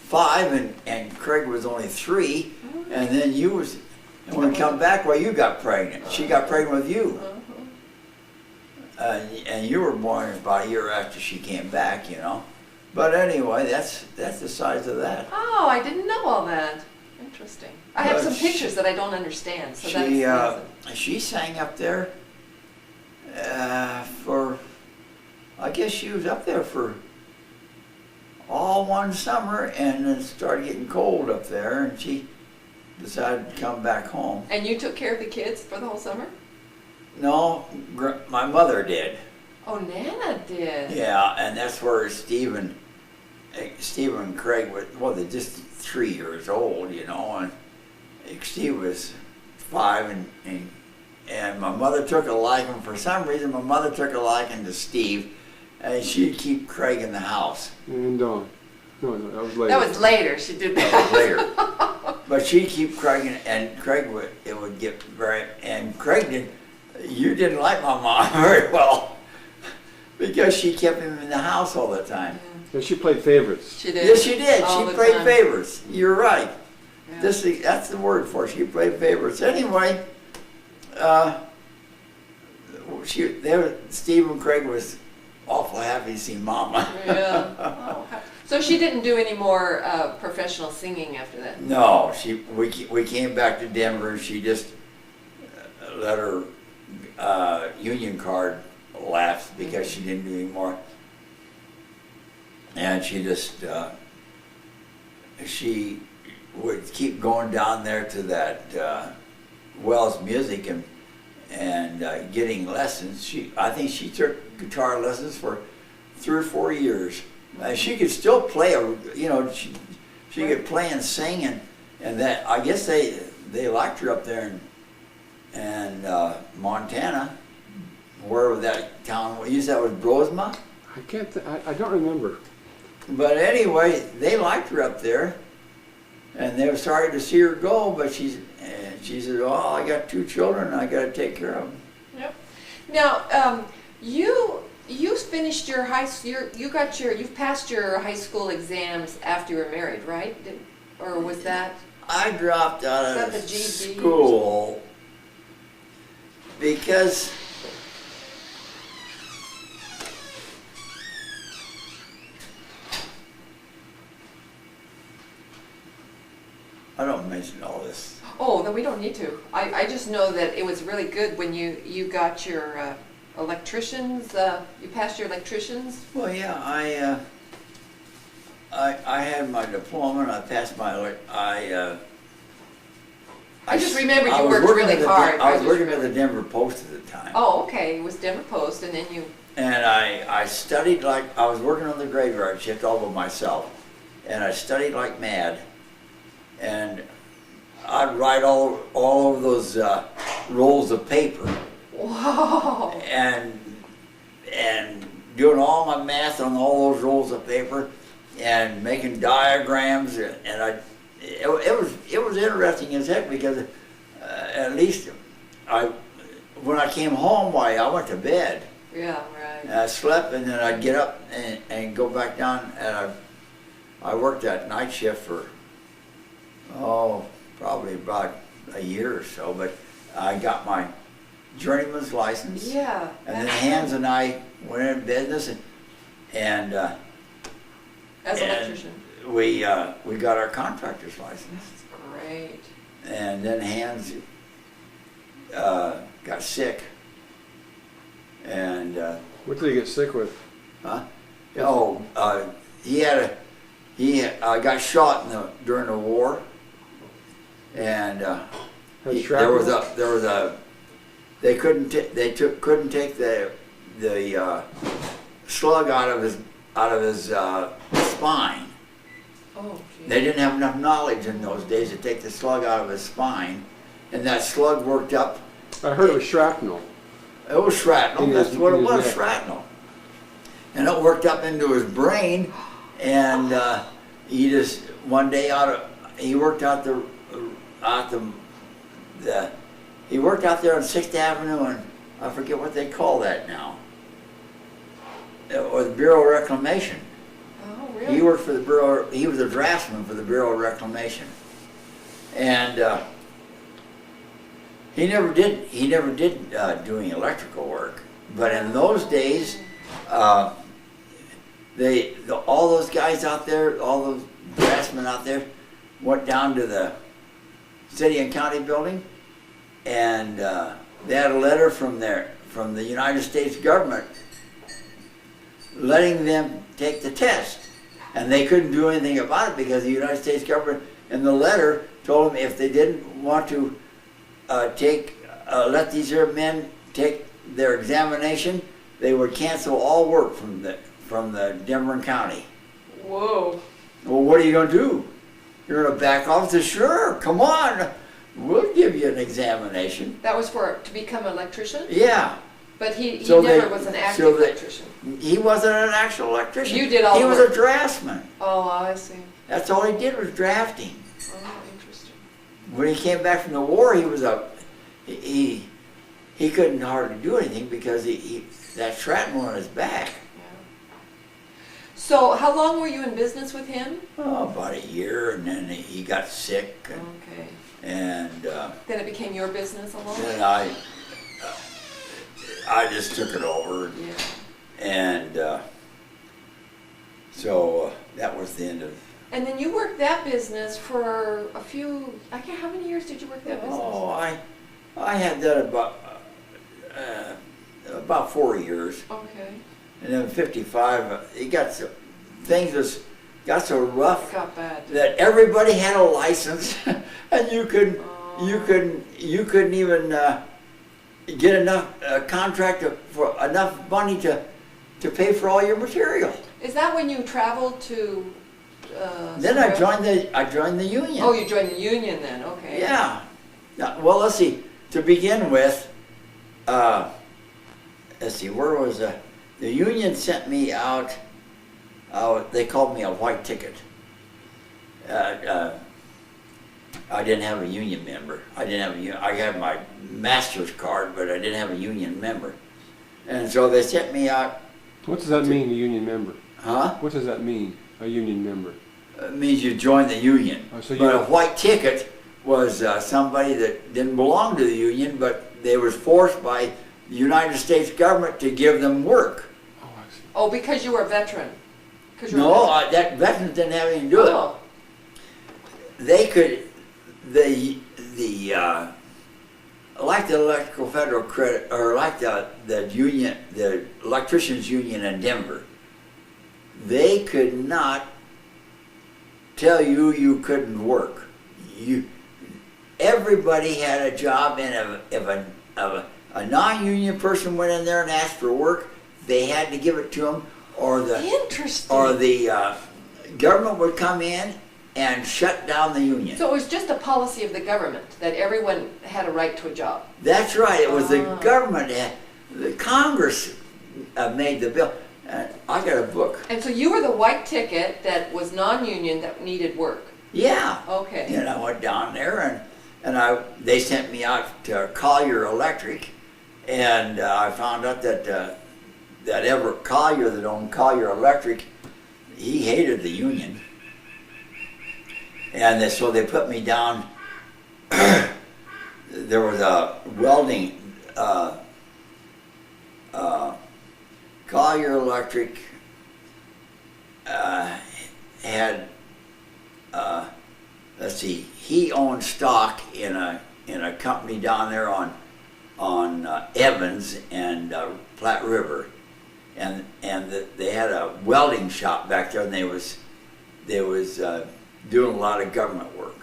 5, and Craig was only 3, and then you was. And when we come back, well, you got pregnant. She got pregnant with you, and you were born about a year after she came back, you know. But anyway, that's the size of that. Oh, I didn't know all that. Interesting. I have some pictures that I don't understand, so that's amazing. She sang up there I guess she was up there for all one summer, and then it started getting cold up there, and she decided to come back home. And you took care of the kids for the whole summer? No, my mother did. Oh, Nana did. Yeah, and that's where Steve and Craig were, well, they're just 3 years old, you know, and Steve was 5, and my mother took a liking, for some reason my mother took a liking to Steve, and she'd keep Craig in the house. And Dawn. No, that was later. That was later. She did that. That was later. But she'd keep Craig, and Craig would get and Craig you didn't like my mom very well, because she kept him in the house all the time. And she played favorites. She did. Yes, she did. All She the played time. favorites. You're right. Yeah. That's the word for it. She played favorites. Anyway, Steve and Craig was awful happy to see Mama. Yeah. Oh, so she didn't do any more professional singing after that? No, we came back to Denver and she just let her union card lapse because she didn't do any more. And she just, she would keep going down there to that Wells Music and getting lessons. I think she took guitar lessons for 3 or 4 years. She could still play, she could play and sing, and that, I guess they liked her up there in Montana, wherever that town was. You said it was Brosma? I don't remember. But anyway, they liked her up there, and they were sorry to see her go, but she said, "Oh, I got 2 children, I got to take care of them." Yep. Now, you finished your you've passed your high school exams after you were married, right? Or was that? I dropped out Was of that the GED school because I don't mention all this. Oh, then we don't need to. I just know that it was really good when you got your electricians, you passed your electricians. Well, yeah, I had my diploma and I passed my I just remember I you was worked working really at the hard. I was just working at remember. the Denver Post at the time. Oh, okay. It was Denver Post, and then you. And I studied like, I was working on the graveyard shift all by myself. And I studied like mad. And I'd write all over those rolls of paper. Whoa. And doing all my math on all those rolls of paper and making diagrams. And it was interesting as heck because at least when I came home, I went to bed. Yeah, right. And I slept, and then I'd get up and go back down, and I worked that night shift for, probably about a year or so, but I got my journeyman's license. Yeah. And then Hans and I went in business, and As an electrician. we got our contractor's license. That's great. And then Hans got sick, and What did he get sick with? he got shot during the war, and they couldn't take the slug out of his spine. Oh, geez. They didn't have enough knowledge in those days to take the slug out of his spine, and that slug worked up. I heard it was shrapnel. It was shrapnel. That's what it was, neck. shrapnel. And it worked up into his brain, and he just one day he worked out there on 6th Avenue, and I forget what they call that now, or the Bureau of Reclamation. Oh, really? He worked for the Bureau. He was a draftsman for the Bureau of Reclamation, and he never did do any electrical work. But in those days, all those guys out there, all those draftsmen out there, went down to the city and county building, and they had a letter from the United States government letting them take the test. And they couldn't do anything about it because the United States government in the letter told them if they didn't want to let these here men take their examination, they would cancel all work from the Denver County. Whoa. Well, what are you going to do? You're going to back off? Say, sure, come on, we'll give you an examination. That was to become an electrician? Yeah. But he So never was an active electrician. He wasn't an actual electrician. You did all He the was work. a draftsman. Oh, I see. That's all he did was drafting. Oh, interesting. When he came back from the war, he was he couldn't hardly do anything because that shrapnel on his back. Yeah. So, how long were you in business with him? Oh, about a year, and then he got sick, Okay. and Then it became your business alone? then I just took it over. Yeah. And so that was the end of. And then you worked that business for a few, I can't, how many years did you work that business? Oh, I had that about 4 years. Okay. And then 55, it got so, things got so rough Got bad. that everybody had a license, and you couldn't even get enough contract for enough money to pay for all your material. Is that when you traveled to? Then I somewhere? joined the union. Oh, you joined the union then. Okay. Yeah. Now, well, let's see. To begin with, let's see. Where was the union sent me out? They called me a white ticket. I didn't have a union member. I had my master's card, but I didn't have a union member. And so they sent me out. What does that mean, a union member? Huh? What does that mean, a union member? It means you join the union. Oh, so but a white ticket was somebody that didn't belong to the union, but they was forced by the United States government to give them work. Oh, I see. Oh, because you were a veteran. No, that veterans didn't have anything to do with Oh. it. They could, like the electrical federal credit, or like the union, the electricians union in Denver, they could not tell you couldn't work. Everybody had a job, and if a non-union person went in there and asked for work, they had to give it to them, or the government would come in and shut down the union. So it was just a policy of the government that everyone had a right to a job. That's right. It was the government, the Congress made the bill. I got a book. And so you were the white ticket that was non-union that needed work. Yeah. Okay. And I went down there, and they sent me out to Collier Electric, and I found out that Everett Collier, that owned Collier Electric, he hated the union. And so they put me down. There was a welding, Collier Electric had, let's see, he owned stock in a company down there on Evans and Platte River, and they had a welding shop back there, and they was doing a lot of government work.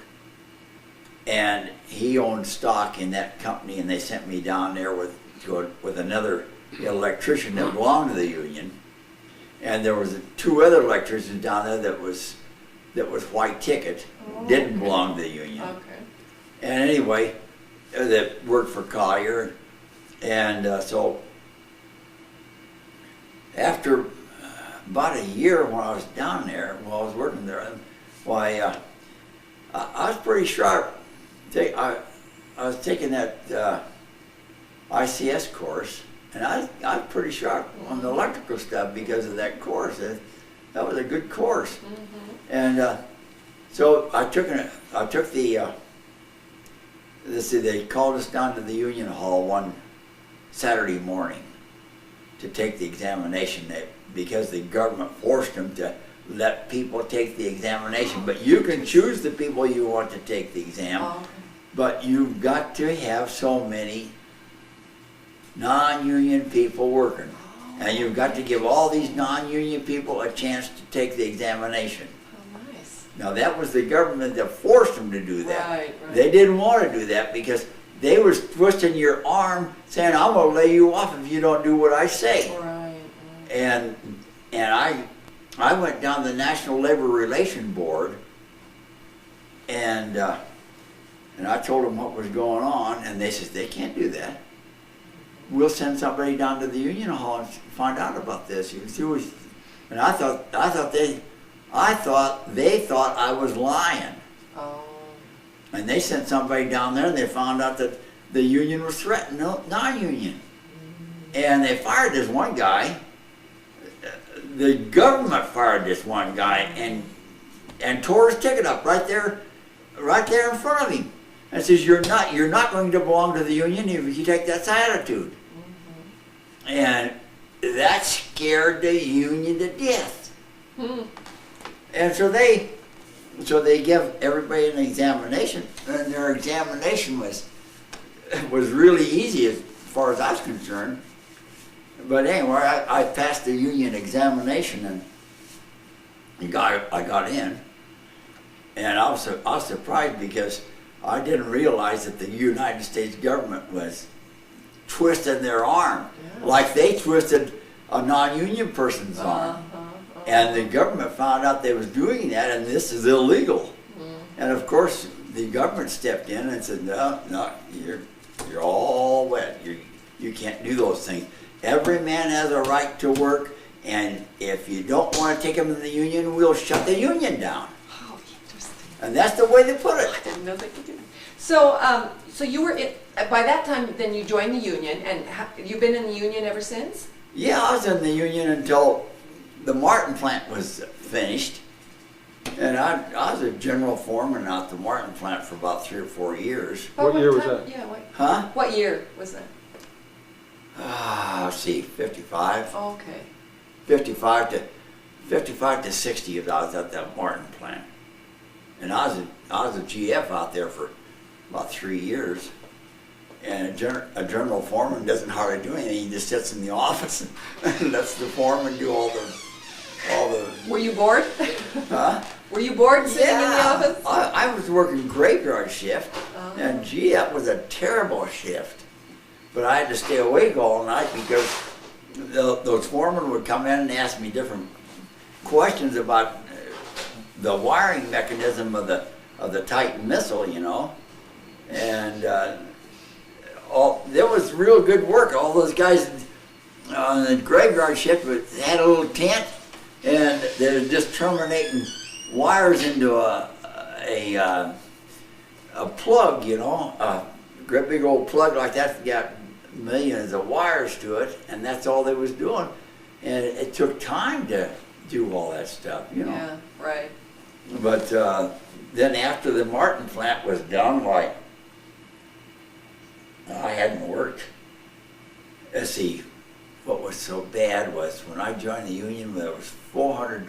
And he owned stock in that company, and they sent me down there with another electrician that belonged to the union. And there was two other electricians down there that was white ticket, didn't belong to the union. Okay. And anyway, that worked for Collier. And so after about a year when I was down there, while I was working there, why, I was pretty sharp. I was taking that ICS course, and I was pretty sharp on the electrical stuff because of that course. That was a good course. Mm-hmm. And so I took the, they called us down to the Union Hall one Saturday morning to take the examination, because the government forced them to let people take the examination. But you can choose the people you want to take the exam, Okay. but you've got to have so many non-union people working. And you've got to give all these non-union people a chance to take the examination. Oh, nice. Now that was the government that forced them to do that. Right. They didn't want to do that because they was twisting your arm saying, I'm going to lay you off if you don't do what I say. Right. And I went down to the National Labor Relations Board, and I told them what was going on, and they said, they can't do that. We'll send somebody down to the Union Hall and find out about this. And I thought they thought I was lying. Oh. And they sent somebody down there, and they found out that the union was threatening non-union. And they fired this one guy. The government fired this one guy and tore his ticket up right there in front of him, and says, you're not going to belong to the union if you take that attitude. Mm-hmm. And that scared the union to death. Hmm. And so they give everybody an examination, and their examination was really easy as far as I was concerned. But anyway, I passed the union examination, and I got in. And I was surprised because I didn't realize that the United States government was twisting their arm, Yeah. like they twisted a non-union person's arm. And the government found out they was doing that, and this is illegal. And of course, the government stepped in and said, no, you're all wet. You can't do those things. Every man has a right to work, and if you don't want to take him to the union, we'll shut the union down. Oh, interesting. And that's the way they put I it. didn't know they could do that. So, so you were by that time. Then you joined the union, and you've been in the union ever since. Yeah, I was in the union until the Martin plant was finished. And I was a general foreman out the Martin plant for about 3 or 4 years. What year was time- that? Yeah. Huh? What year was that? Let's see, 55. Oh, okay. 55 to 60 I was at that Martin plant. And I was a GF out there for about 3 years. And a general foreman doesn't hardly do anything. He just sits in the office and lets the foreman do all the. Were you bored? Huh? Were you bored sitting in the office? I was working graveyard shift, Oh. and gee, that was a terrible shift. But I had to stay awake all night because those foremen would come in and ask me different questions about the wiring mechanism of the Titan missile, you know. And there was real good work. All those guys on the graveyard shift had a little tent, and they're just terminating wires into a plug, you know, a great big old plug like that's got millions of wires to it, and that's all they was doing. And it took time to do all that stuff, you know. Yeah. Right. But then after the Martin plant was done, like, I hadn't worked. Let's see, what was so bad was when I joined the union, there was 400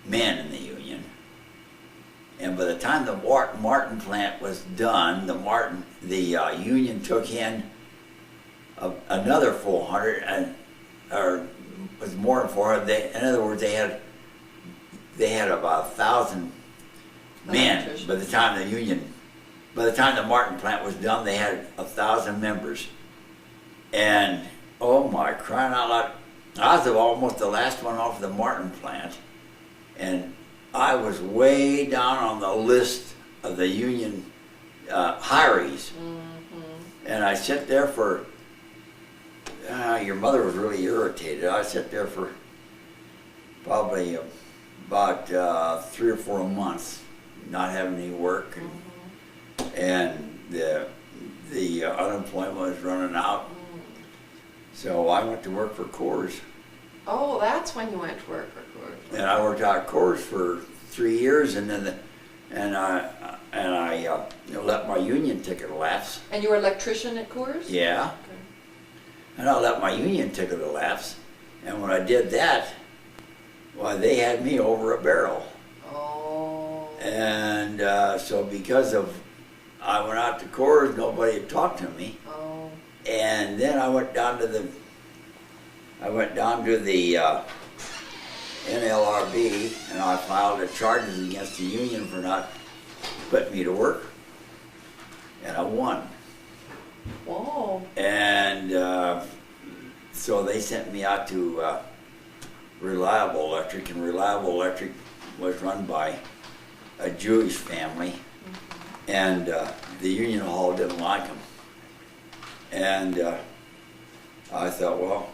men in the union. And by the time the Martin plant was done, the union took in another 400, or was more than 400. In other words, they had about 1,000 men. By the time the Martin plant was done, they had 1,000 members. And oh my, crying out loud, I was almost the last one off the Martin plant, and I was way down on the list of the union hirees. And I sat there for, your mother was really irritated. I sat there for probably about 3 or 4 months, not having any work, and the unemployment was running out. So I went to work for Coors. Oh, that's when you went to work for Coors. And I worked out at Coors for 3 years, and then I let my union ticket lapse. And you were an electrician at Coors? Yeah. Okay. And I let my union ticket lapse. And when I did that, well, they had me over a barrel. Oh. And so because of, I went out to Coors, nobody had talked to me. Oh. And then I went down to the NLRB, and I filed the charges against the union for not putting me to work, and I won. Whoa. And so they sent me out to Reliable Electric, and Reliable Electric was run by a Jewish family, and the union hall didn't like them. And I thought, well,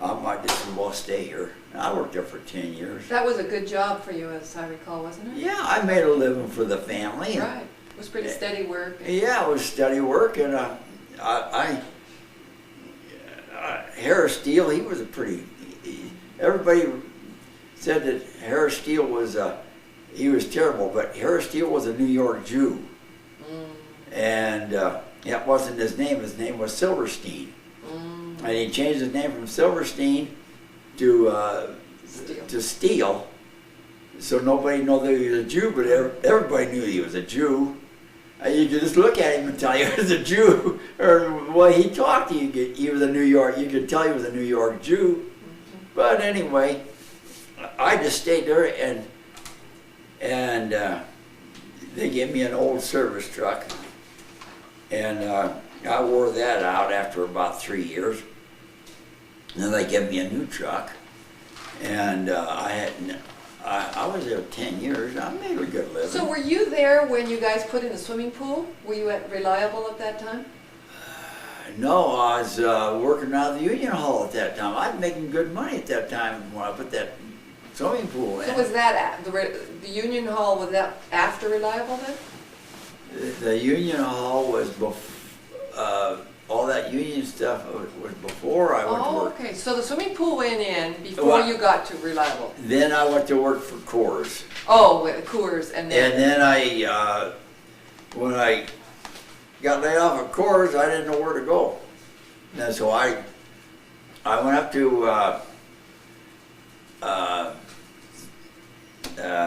I might just as well stay here. And I worked there for 10 years. That was a good job for you, as I recall, wasn't it? Yeah, I made a living for the family. And, Right. It was pretty steady work. yeah, it was steady work, and Harris Steele, he was a pretty. Everybody said that Harris Steele was he was terrible, but Harris Steele was a New York Jew, and that wasn't his name. His name was Silverstein, And he changed his name from Silverstein to Steel. to Steele, so nobody knew that he was a Jew, but everybody knew he was a Jew. You could just look at him and tell he was a Jew, or the way he talked, he was a New York. You could tell he was a New York Jew. But anyway, I just stayed there, and they gave me an old service truck, and I wore that out after about 3 years. And then they gave me a new truck, and I was there 10 years. I made a good living. So were you there when you guys put in the swimming pool? Were you at Reliable at that time? No, I was working out of the Union Hall at that time. I was making good money at that time when I put that swimming pool in. So was that the Union Hall, was that after Reliable then? The Union Hall was all that union stuff was before I went to work. Okay. So the swimming pool went in before you got to Reliable. Then I went to work for Coors. Oh, with Coors and then. And then when I got laid off at Coors, I didn't know where to go. And so I went up to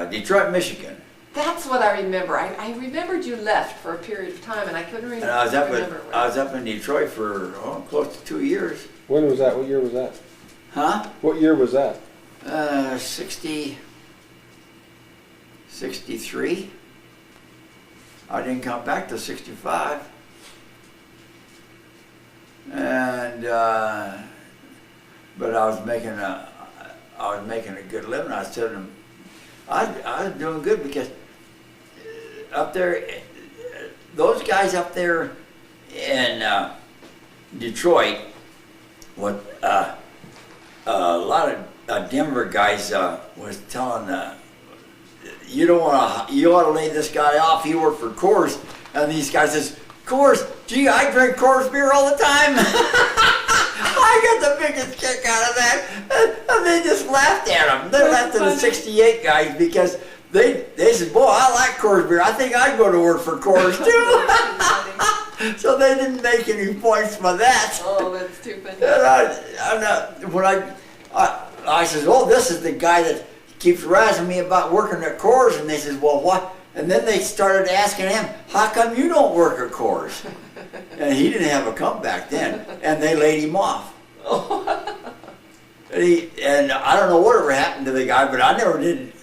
Detroit, Michigan. That's what I remember. I remembered you left for a period of time, and I couldn't remember. And I was up in Detroit for close to 2 years. When was that? What year was that? Huh? What year was that? 63. I didn't come back till 65. And but I was making a good living. I said to him, I was doing good because up there, those guys up there in Detroit, what a lot of Denver guys was telling, you ought to lay this guy off. He worked for Coors, and these guys says, Coors, gee, I drink Coors beer all the time. I got the biggest kick out of that. And they just laughed at him. They laughed at the 68 guys because they said, boy, I like Coors beer. I think I'd go to work for Coors too. So they didn't make any points for that. Oh, that's too funny. And I says, oh, this is the guy that keeps razzing me about working at Coors. And they says, well, what? And then they started asking him, how come you don't work at Coors? And he didn't have a comeback then. And they laid him off. And I don't know whatever happened to the guy, but I never did.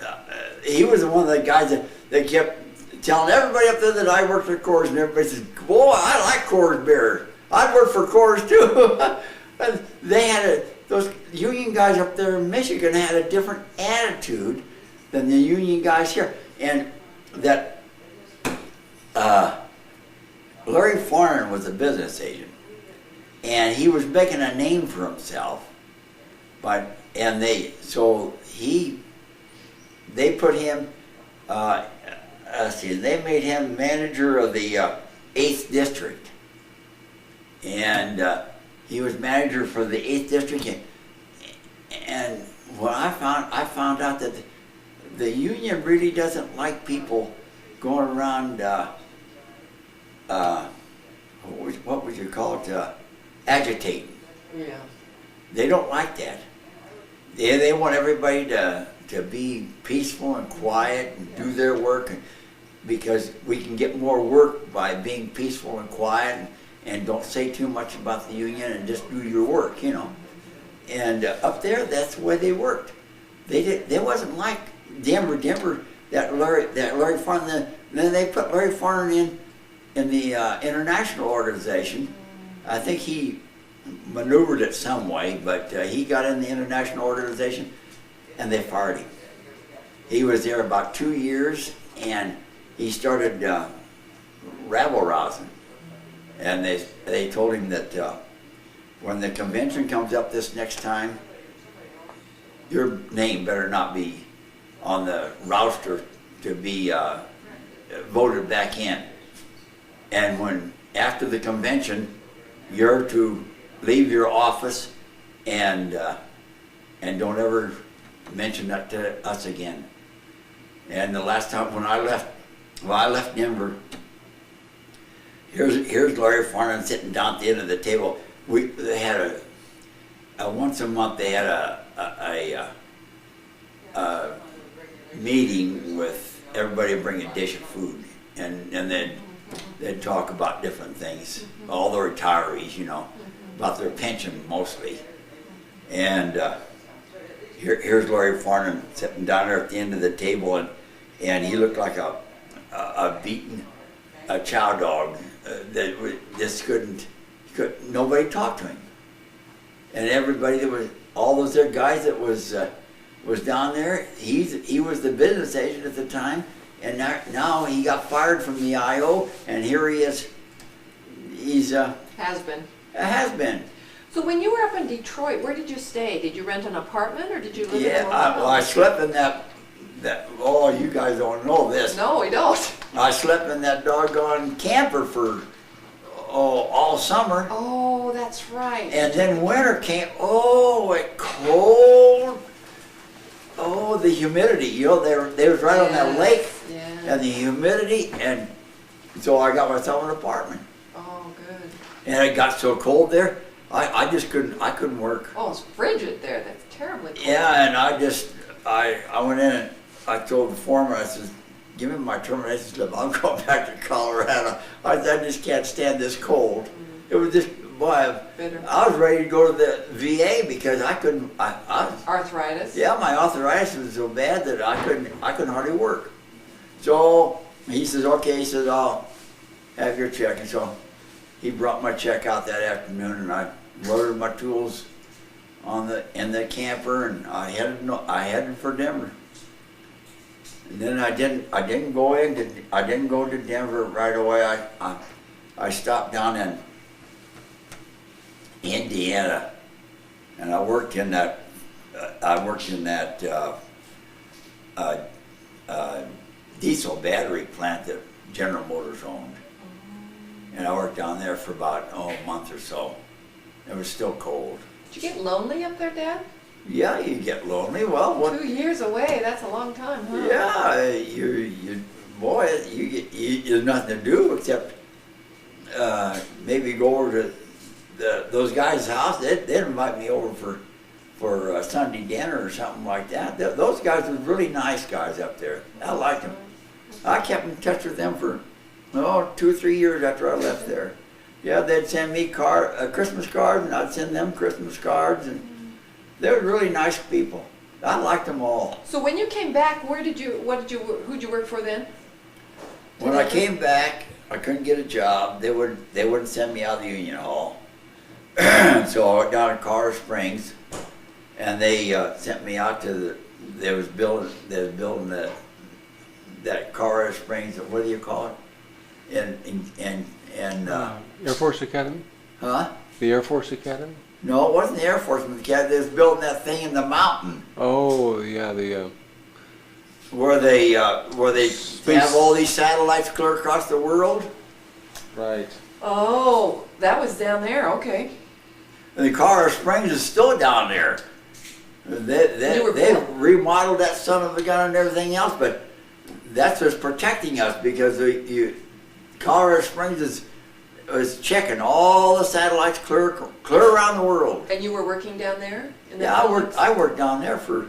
He was one of the guys that kept telling everybody up there that I worked at Coors, and everybody says, boy, I like Coors beer. I'd work for Coors too. And they had those union guys up there in Michigan had a different attitude than the union guys here. And that Larry Farnan was a business agent, and he was making a name for himself. They put him. They made him manager of the 8th district, and he was manager for the 8th district. And what I found out that the union really doesn't like people going around. What would you call it? Agitating. Yeah. They don't like that. They want everybody to be peaceful and quiet and do their work, because we can get more work by being peaceful and quiet and don't say too much about the union and just do your work, you know. And up there, that's the way they worked. They wasn't like Denver, that Larry Farnan. Then they put Larry Farnan in the international organization. I think he maneuvered it some way, but he got in the international organization, and they fired him. He was there about 2 years, and he started rabble-rousing. And they told him that when the convention comes up this next time, your name better not be on the roster to be voted back in. And after the convention, you're to leave your office and don't ever mention that to us again. And the last time when I left Denver, here's Larry Farnan sitting down at the end of the table. They had once a month they had a meeting with everybody bring a dish of food, and they'd talk about different things, all the retirees, you know, about their pension mostly. And here's Larry Farnham sitting down there at the end of the table, and he looked like a beaten chow dog that just nobody talked to him. And everybody that was, all those other guys that was down there, he was the business agent at the time, and now he got fired from the IO, and here he is. He's Has been. has been. So when you were up in Detroit, where did you stay? Did you rent an apartment or did you live in a Yeah, motel? well, I slept in that. Oh, you guys don't know this. No, we don't. I slept in that doggone camper for all summer. Oh, that's right. And then winter came, oh, it cold. Oh, the humidity, you know, they was right on that lake, Yeah. and the humidity, and so I got myself an apartment. Oh, good. And it got so cold there, I just couldn't work. Oh, it's frigid there. That's terribly cold. Yeah, and I went in and I told the foreman, I said, give me my termination slip, I'm going back to Colorado. I just can't stand this cold. It was just, boy, Bitter. I was ready to go to the VA because I couldn't, Arthritis? yeah, my arthritis was so bad that I couldn't hardly work. So he says, okay, he says, I'll have your check. And so he brought my check out that afternoon, and I loaded my tools in the camper, and I headed for Denver. And then I didn't go to Denver right away. I stopped down in Indiana, and I worked in that diesel battery plant that General Motors owned. And I worked down there for about a month or so. It was still cold. Did you get lonely up there, Dad? Yeah, you get lonely. Well, what? 2 years away. That's a long time, huh? Yeah, boy, there's nothing to do except maybe go over to those guys' house. They'd invite me over for Sunday dinner or something like that. Those guys were really nice guys up there. I liked them. I kept in touch with them for 2 or 3 years after I left there. Yeah, they'd send me Christmas cards, and I'd send them Christmas cards, and they were really nice people. I liked them all. So when you came back, who'd you work for then? When I came back, I couldn't get a job. They wouldn't send me out of the union hall. So I went down to Colorado Springs, and they sent me out to they was building that Colorado Springs. What do you call it? Air Force Academy? Huh? The Air Force Academy? No, it wasn't the Air Force Academy. They was building that thing in the mountain Oh, yeah, the where they have all these satellites clear across the world. right. Oh, that was down there. Okay. And the Colorado Springs is still down there. They remodeled that son of a gun and everything else, but that's what's protecting us because Colorado Springs is checking all the satellites clear around the world. And you were working down there? Yeah, I worked down there for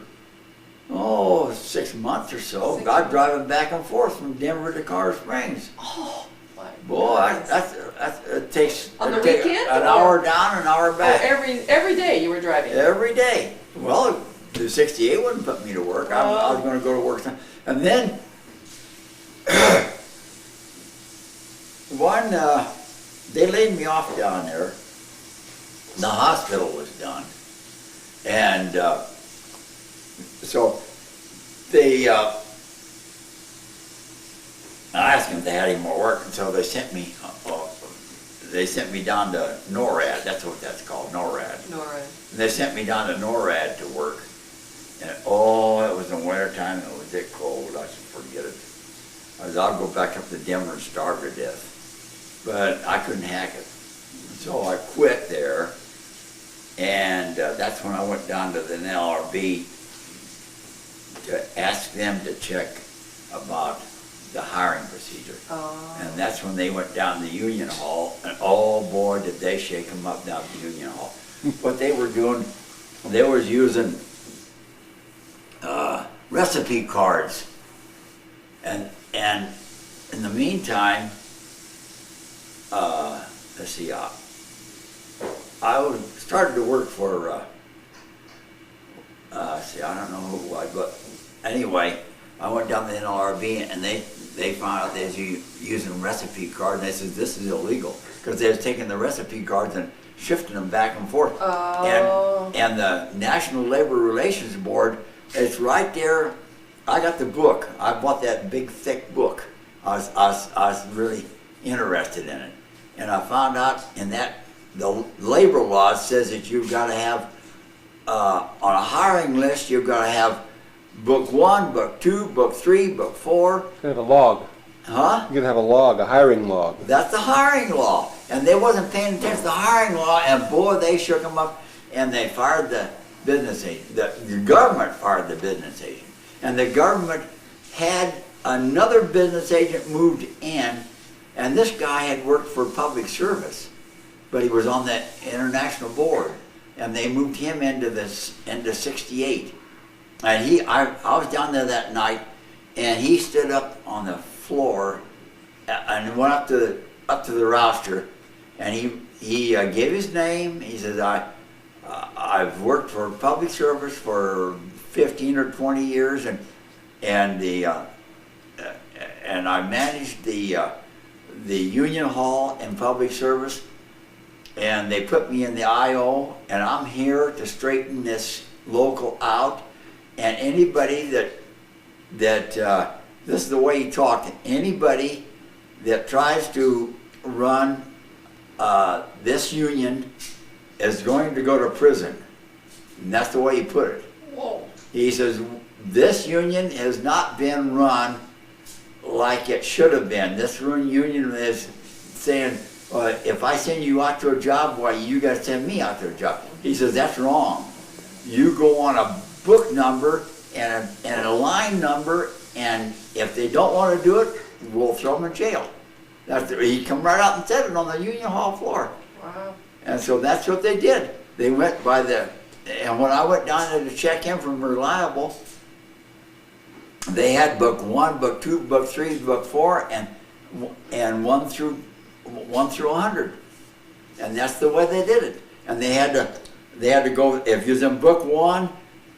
6 months or so. 6 I'm driving back and forth from Denver to Colorado Springs. Oh, my Boy, goodness. it takes On the it takes weekend, an or- hour down, an hour Oh, back. every day you were driving? Every day. Well, the 68 wouldn't put me to work. I was going to go to work. And then, they laid me off down there. The hospital was done. And so they, I asked them if they had any more work, and so they sent me down to NORAD. That's what that's called, NORAD. Nora. And they sent me down to NORAD to work. And it was in winter time and it was that cold. I said, forget it. I said, I'll go back up to Denver and starve to death. But I couldn't hack it. So I quit there. And that's when I went down to the NLRB to ask them to check about the hiring procedure. Oh. And that's when they went down to the union hall, and oh boy, did they shake them up down at the union hall. What they were doing, they was using recipe cards, and in the meantime, let's see, started to work for. See, I don't know who it was, but anyway, I went down to the NLRB and they found out they was using recipe cards, and they said this is illegal because they was taking the recipe cards and shifting them back and forth. Oh. And the National Labor Relations Board, it's right there. I got the book. I bought that big thick book. I was really interested in it, and I found out in that the labor law says that you've got to have on a hiring list, you've got to have book 1, book 2, book 3, book 4. You can have a log. Huh? You can have a log, a hiring log. That's the hiring law. And they wasn't paying attention to the hiring law, and boy, they shook them up, and they fired the business agent. The government fired the business agent. And the government had another business agent moved in, and this guy had worked for public service, but he was on the international board. And they moved him into 68. And I was down there that night, and he stood up on the floor and went up to the roster, and he gave his name. He says, I've worked for public service for 15 or 20 years, and I managed the union hall in public service. And they put me in the IO, and I'm here to straighten this local out. And anybody that this is the way he talked. Anybody that tries to run this union is going to go to prison. And that's the way he put it. Whoa. He says this union has not been run like it should have been. This union is saying, if I send you out to a job, why you got to send me out to a job? He says that's wrong. You go on a book number and a line number, and if they don't want to do it, we'll throw them in jail. He come right out and said it on the union hall floor. Wow. And so that's what they did. They went by and when I went down there to check in from Reliable, they had book 1, book 2, book 3, book 4, and 1 through 100, and that's the way they did it. And they had to go, if you was in book 1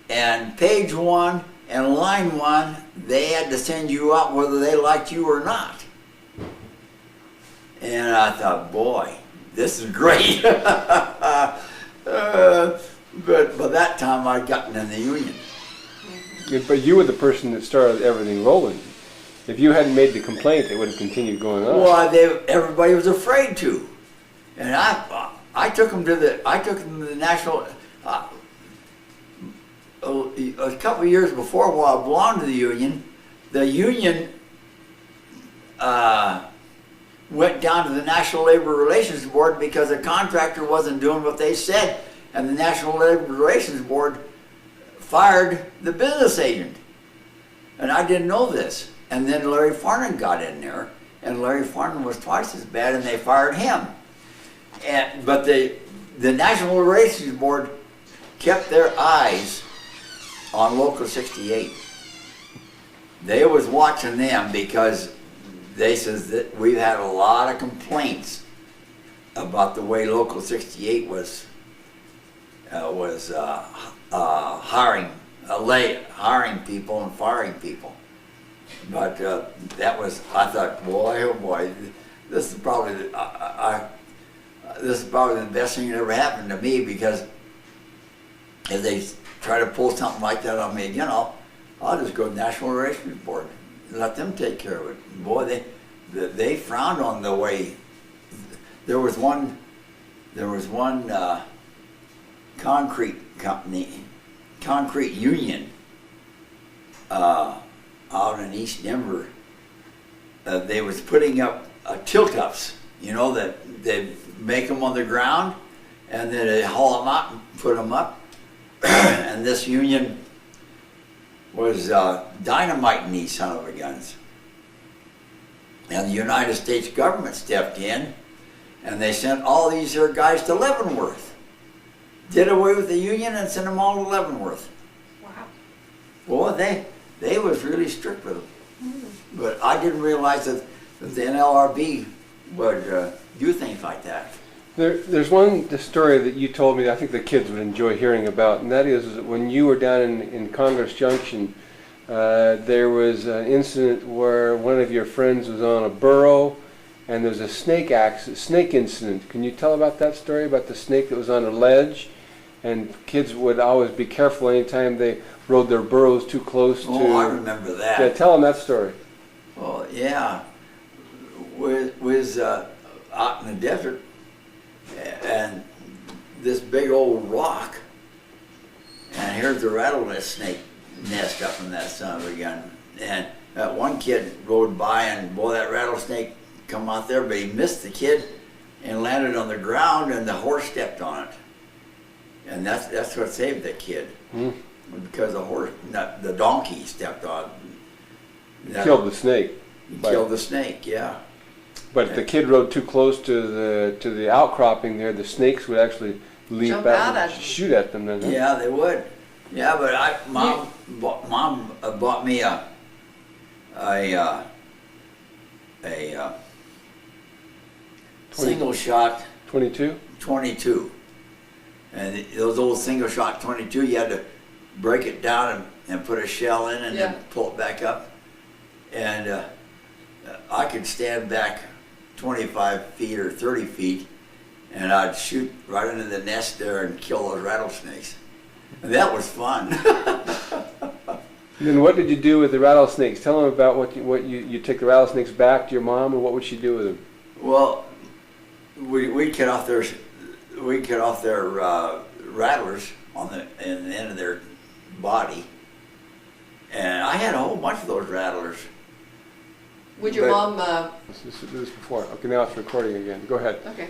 and page 1 and line 1, they had to send you out whether they liked you or not. And I thought, boy, this is great. But by that time I'd gotten in the union. But you were the person that started everything rolling. If you hadn't made the complaint, it would have continued going on. Well, everybody was afraid to, and I took them to the national. A couple of years before, while I belonged to the union went down to the National Labor Relations Board because the contractor wasn't doing what they said, and the National Labor Relations Board fired the business agent, and I didn't know this. And then Larry Farnan got in there, and Larry Farnan was twice as bad, and they fired him. But the National Relations Board kept their eyes on Local 68. They was watching them because they says that we've had a lot of complaints about the way Local 68 was hiring people and firing people. But that was, I thought, boy, oh boy, this is probably the best thing that ever happened to me, because if they try to pull something like that on me, I'll just go to the National Relations Board and let them take care of it. Boy, they frowned on the way. There was one concrete union out in East Denver. They was putting up tilt-ups, that they make them on the ground, and then they haul them out and put them up. And this union was dynamiting these son of a guns. And the United States government stepped in, and they sent all these here guys to Leavenworth. did away with the Union and sent them all to Leavenworth. Wow. Boy, they was really strict with them. But I didn't realize that the NLRB would do things like that. There's the story that you told me that I think the kids would enjoy hearing about, and that is when you were down in Congress Junction, there was an incident where one of your friends was on a burro, and there was a snake incident. Can you tell about that story, about the snake that was on a ledge? And kids would always be careful anytime they rode their burros too close to... Oh, I remember that. Yeah, tell them that story. Oh, yeah. Was out in the desert, and this big old rock, and here's the rattlesnake nest up in that son of a gun. And that one kid rode by, and boy, that rattlesnake come out there, but he missed the kid and landed on the ground, and the horse stepped on it. And that's what saved the kid. Because the donkey stepped on. Killed the snake. Killed the snake, yeah. But if the kid rode too close to the outcropping there, the snakes would actually leap Jump out out and shoot at them. Then, huh? Yeah, they would. Yeah, but mom bought me a single shot 22? 22. And those old single shot 22, you had to break it down and put a shell in and then pull it back up. And I could stand back 25 feet or 30 feet, and I'd shoot right into the nest there and kill those rattlesnakes. And that was fun. And then what did you do with the rattlesnakes? Tell them about what you took the rattlesnakes back to your mom, and what would she do with them? Well, we'd cut off their rattlers in the end of their body, and I had a whole bunch of those rattlers. Would your mom? This is before. Okay, now it's recording again. Go ahead. Okay.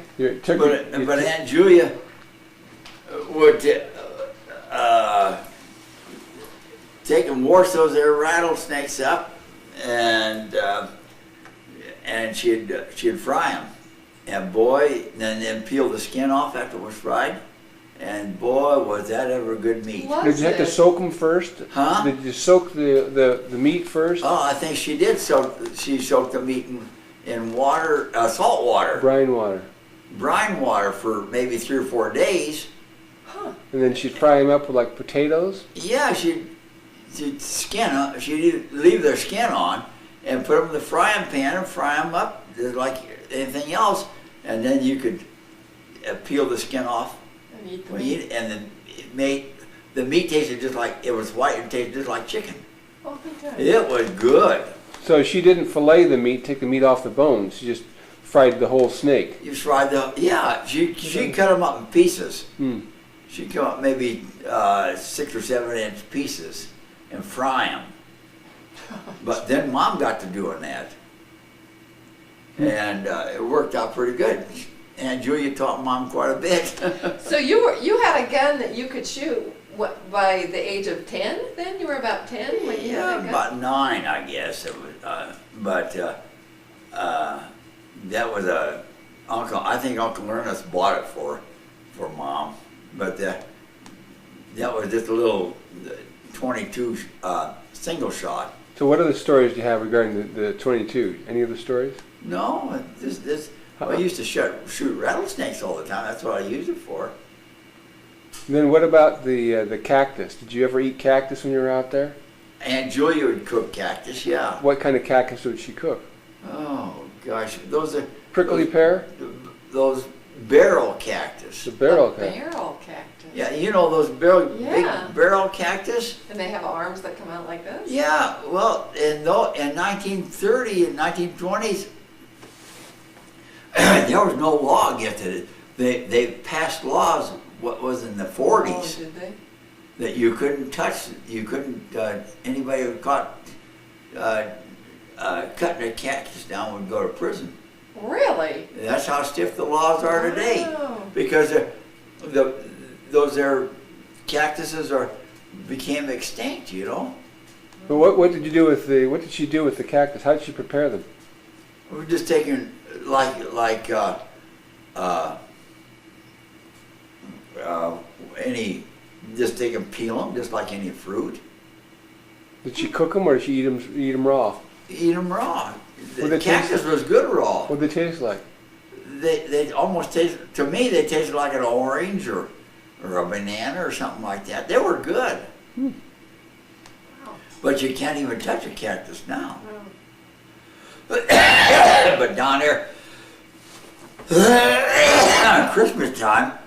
But Aunt Julia would take and wash those there rattlesnakes up, and she'd fry them, and boy, then peel the skin off after it was fried, and boy, was that ever good meat. Did you have to soak them first? Huh? Did you soak the meat first? Oh, I think she did. She soaked the meat in water, salt water, Brine water for maybe 3 or 4 days. Huh. And then she'd fry them up with like potatoes? Yeah, she'd leave their skin on and put them in the frying pan and fry them up just like anything else, and then you could peel the skin off And eat the when you meat. eat it, and then the meat tasted just like, it was white and tasted just like chicken. Oh, good. It was good. So she didn't fillet the meat, take the meat off the bones. She just fried the whole snake. You fried she cut them up in pieces. She cut up maybe 6 or 7 inch pieces and fry them. But then Mom got to doing that, and it worked out pretty good. And Julia taught Mom quite a bit. So you had a gun that you could shoot by the age of 10? Then you were about 10 when you had a gun? About 9, I guess. It was, that was Uncle. I think Uncle Ernest bought it for Mom. But that was just a little 22 single shot. So what other stories do you have regarding the 22? Any other stories? No, I used to shoot rattlesnakes all the time. That's what I used it for. And then what about the cactus? Did you ever eat cactus when you were out there? Aunt Julia would cook cactus, yeah. What kind of cactus would she cook? Oh gosh, those are Prickly pear? Those barrel cactus. The barrel cactus. Barrel cactus. Yeah, you know those big Yeah. barrel cactus? And they have arms that come out like this? Yeah, well, in 1930 and 1920s, there was no law against it. They passed laws, what was in the 40s, Oh, did they? that you couldn't touch, anybody who caught cutting a cactus down would go to prison. Really? That's how stiff the laws are today. Wow. Because those there cactuses became extinct, you know. But what did you do with what did she do with the cactus? How did she prepare them? We're just taking just take and peel them just like any fruit. Did she cook them or did she eat them raw? Eat them raw. What The they taste cactus was good raw. What did they taste like? They almost taste, to me, they tasted like an orange or a banana or something like that. They were good. Wow. But you can't even touch a cactus now. Wow. But down there, Christmas time,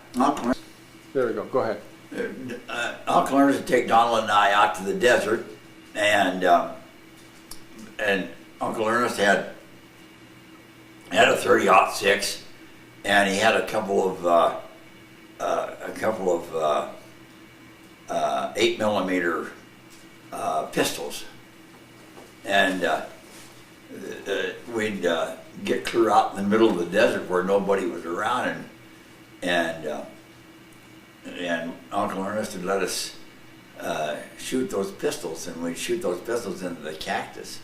There we go. Go ahead. Uncle Ernest would take Donald and I out to the desert, and Uncle Ernest had a 30-06, and he had a couple of 8mm pistols, and we'd get clear out in the middle of the desert where nobody was around, and Uncle Ernest would let us shoot those pistols, and we'd shoot those pistols into the cactus.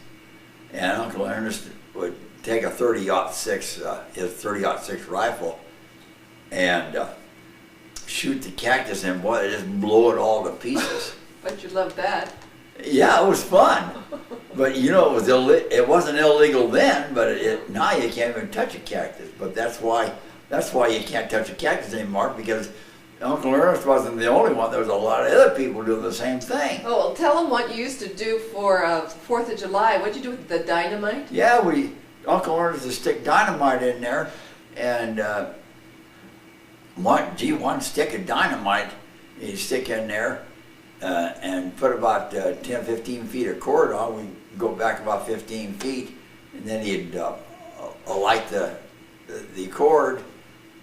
And Uncle Ernest would take a 30-06, his 30-06 rifle, and shoot the cactus, and boy, it just blow it all to pieces. But you loved that. Yeah, it was fun. But you know, it wasn't illegal then, but now you can't even touch a cactus. But that's why you can't touch a cactus anymore, because Uncle Ernest wasn't the only one. There was a lot of other people doing the same thing. Oh, well, tell them what you used to do for 4th of July. What'd you do with the dynamite? Yeah, Uncle Ernest would stick dynamite in there, and one stick of dynamite he'd stick in there, and put about 10, 15 feet of cord on. We'd go back about 15 feet, and then he'd light the cord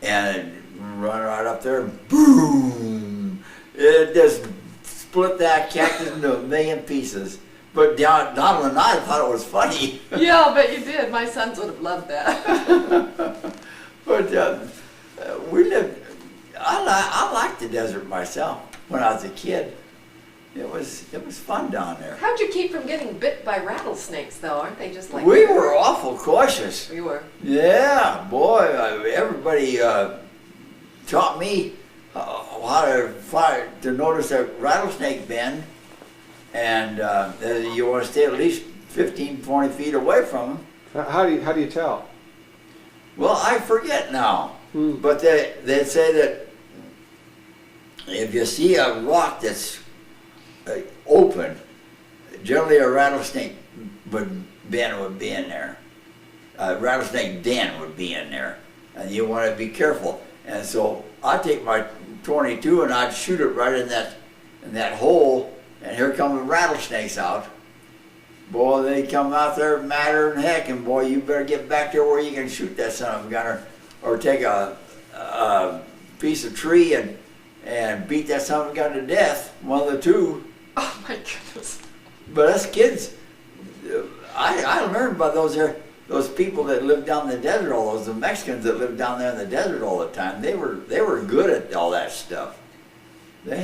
and run right up there, and boom! It just split that cactus into a million pieces. But Donald and I thought it was funny. Yeah, I bet you did. My sons would have loved that. But we lived. I liked the desert myself when I was a kid. It was fun down there. How'd you keep from getting bit by rattlesnakes, though? Aren't they just like... We were awful cautious. We were. Yeah, boy, everybody taught me how to notice a rattlesnake bend, and you want to stay at least 15, 20 feet away from them. How do you tell? Well, I forget now, but they say that if you see a rock that's open, generally a rattlesnake den would be in there. A rattlesnake den would be in there, and you want to be careful. And so I'd take my .22 and I'd shoot it right in that hole, and here come the rattlesnakes out. Boy, they come out there madder than heck, and boy, you better get back there where you can shoot that son of a gun, or take a piece of tree and beat that son of a gun to death, one of the two. Oh my goodness. But us kids, I learned by those people that lived down in the desert, the Mexicans that lived down there in the desert all the time. They were good at all that stuff. We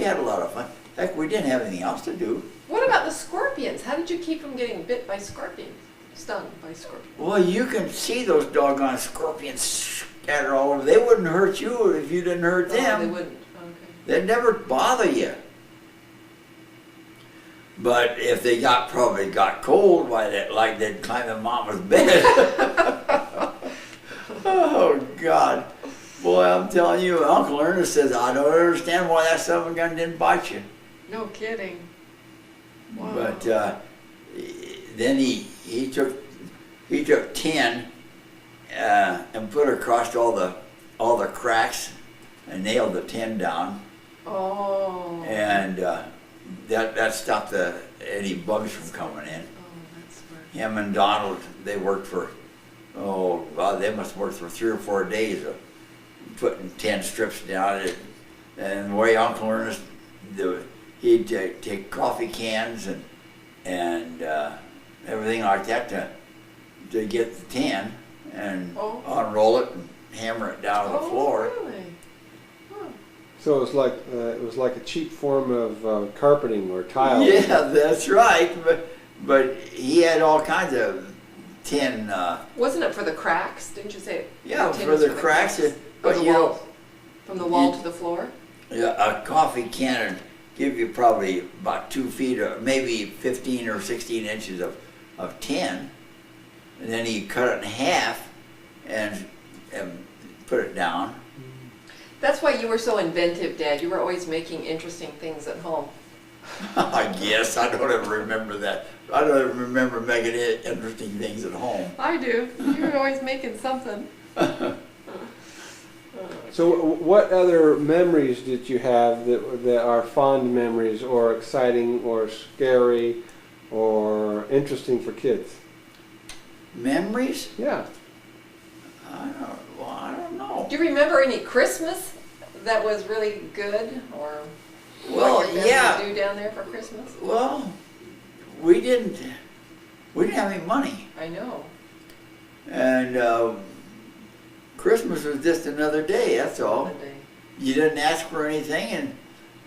had a lot of fun. Heck, we didn't have anything else to do. What about the scorpions? How did you keep from getting bit by scorpions? Stung by scorpions? Well, you can see those doggone scorpions scattered all over. They wouldn't hurt you if you didn't hurt them. Oh, they wouldn't. Okay. They'd never bother you. But if they probably got cold, like they'd climb in Mama's bed. Oh God, boy, I'm telling you, Uncle Ernest says, I don't understand why that son of a gun didn't bite you. No kidding. Wow. But then he took 10 and put across all the cracks and nailed the 10 down. Oh. And that stopped any bugs from coming in. Oh, that's smart. Him and Donald, they worked for, they must have worked for 3 or 4 days of putting 10 strips down. And the way Uncle Ernest, he'd take coffee cans and everything like that to get the 10 and unroll it and hammer it down to the floor. Really? Huh. So it was like a cheap form of carpeting or tile. Yeah, that's right. But he had all kinds of tin. Wasn't it for the cracks? Didn't you say? Yeah, tin for was the cracks. But From the you wall. know, From the wall to the floor. a coffee can would give you probably about 2 feet or maybe 15 or 16 inches of tin. And then you cut it in half and put it down. That's why you were so inventive, Dad. You were always making interesting things at home. I guess. I don't ever remember that. I don't ever remember making interesting things at home. I do. You were always making something. So what other memories did you have that are fond memories or exciting or scary or interesting for kids? Memories? Yeah. I don't know. Do you remember any Christmas that was really good, or Well, what your family yeah. would do down there for Christmas? Well, we didn't have any money. I know. And Christmas was just another day, that's all. Monday. You didn't ask for anything, and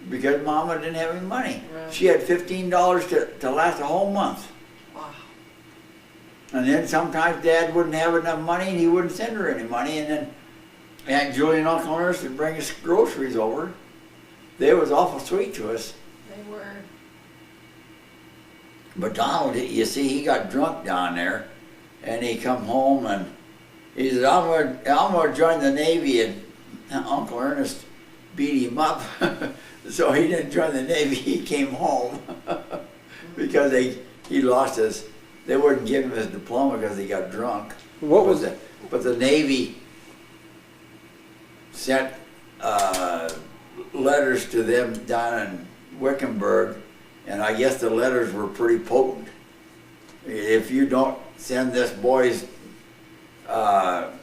because Mama didn't have any money. Right. She had $15 to last a whole month. Wow. And then sometimes Dad wouldn't have enough money and he wouldn't send her any money, and then Aunt Julie and Uncle Ernest would bring us groceries over. They was awful sweet to us. They were. But Donald, you see, he got drunk down there, and he come home and he said, I'm gonna join the Navy, and Uncle Ernest beat him up. So he didn't join the Navy, he came home because he lost they wouldn't give him his diploma because he got drunk. What was it? But the Navy sent letters to them down in Wickenburg, and I guess the letters were pretty potent. If you don't send this boy's, what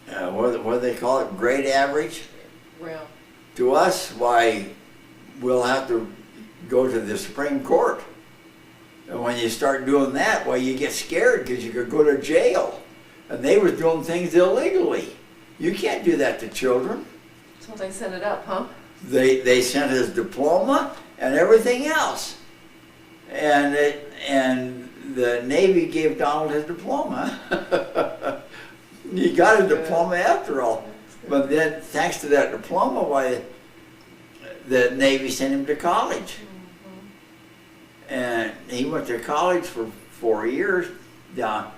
do they call it, grade average Well, to us, why, we'll have to go to the Supreme Court. And when you start doing that, well, you get scared because you could go to jail. And they was doing things illegally. You can't do that to children. so they sent it up, huh? They sent his diploma and everything else. And the Navy gave Donald his diploma. He got his diploma after all. But then, thanks to that diploma, why the Navy sent him to college. And he went to college for 4 years down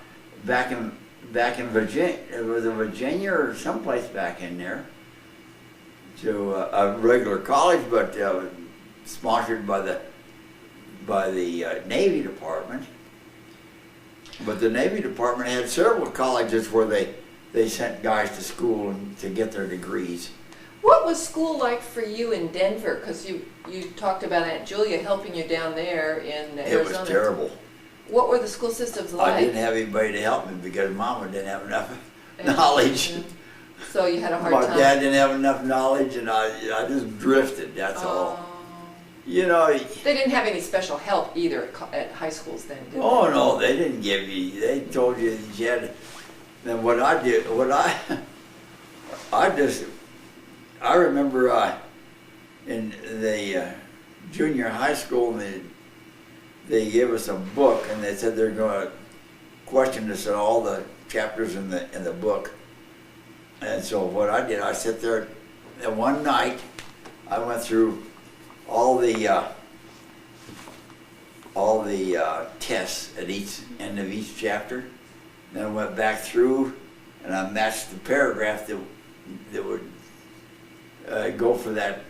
back in Virginia. It was in Virginia or someplace back in there, to a regular college, but sponsored by the Navy Department. But the Navy Department had several colleges where they sent guys to school to get their degrees. What was school like for you in Denver? Because you talked about Aunt Julia helping you down there in Arizona. It was terrible. What were the school systems like? I didn't have anybody to help me because Mama didn't have enough knowledge. So you had a hard My time. dad didn't have enough knowledge, and I just drifted, that's all. You know, They didn't have any special help either at high schools then, did they? oh no, they didn't give you, they told you that you had, then what I did, I remember in the junior high school, they gave us a book, and they said they're going to question us on all the chapters in the book. And so what I did, I sat there, and one night I went through all the tests at each end of each chapter. Then I went back through, and I matched the paragraph that would go for that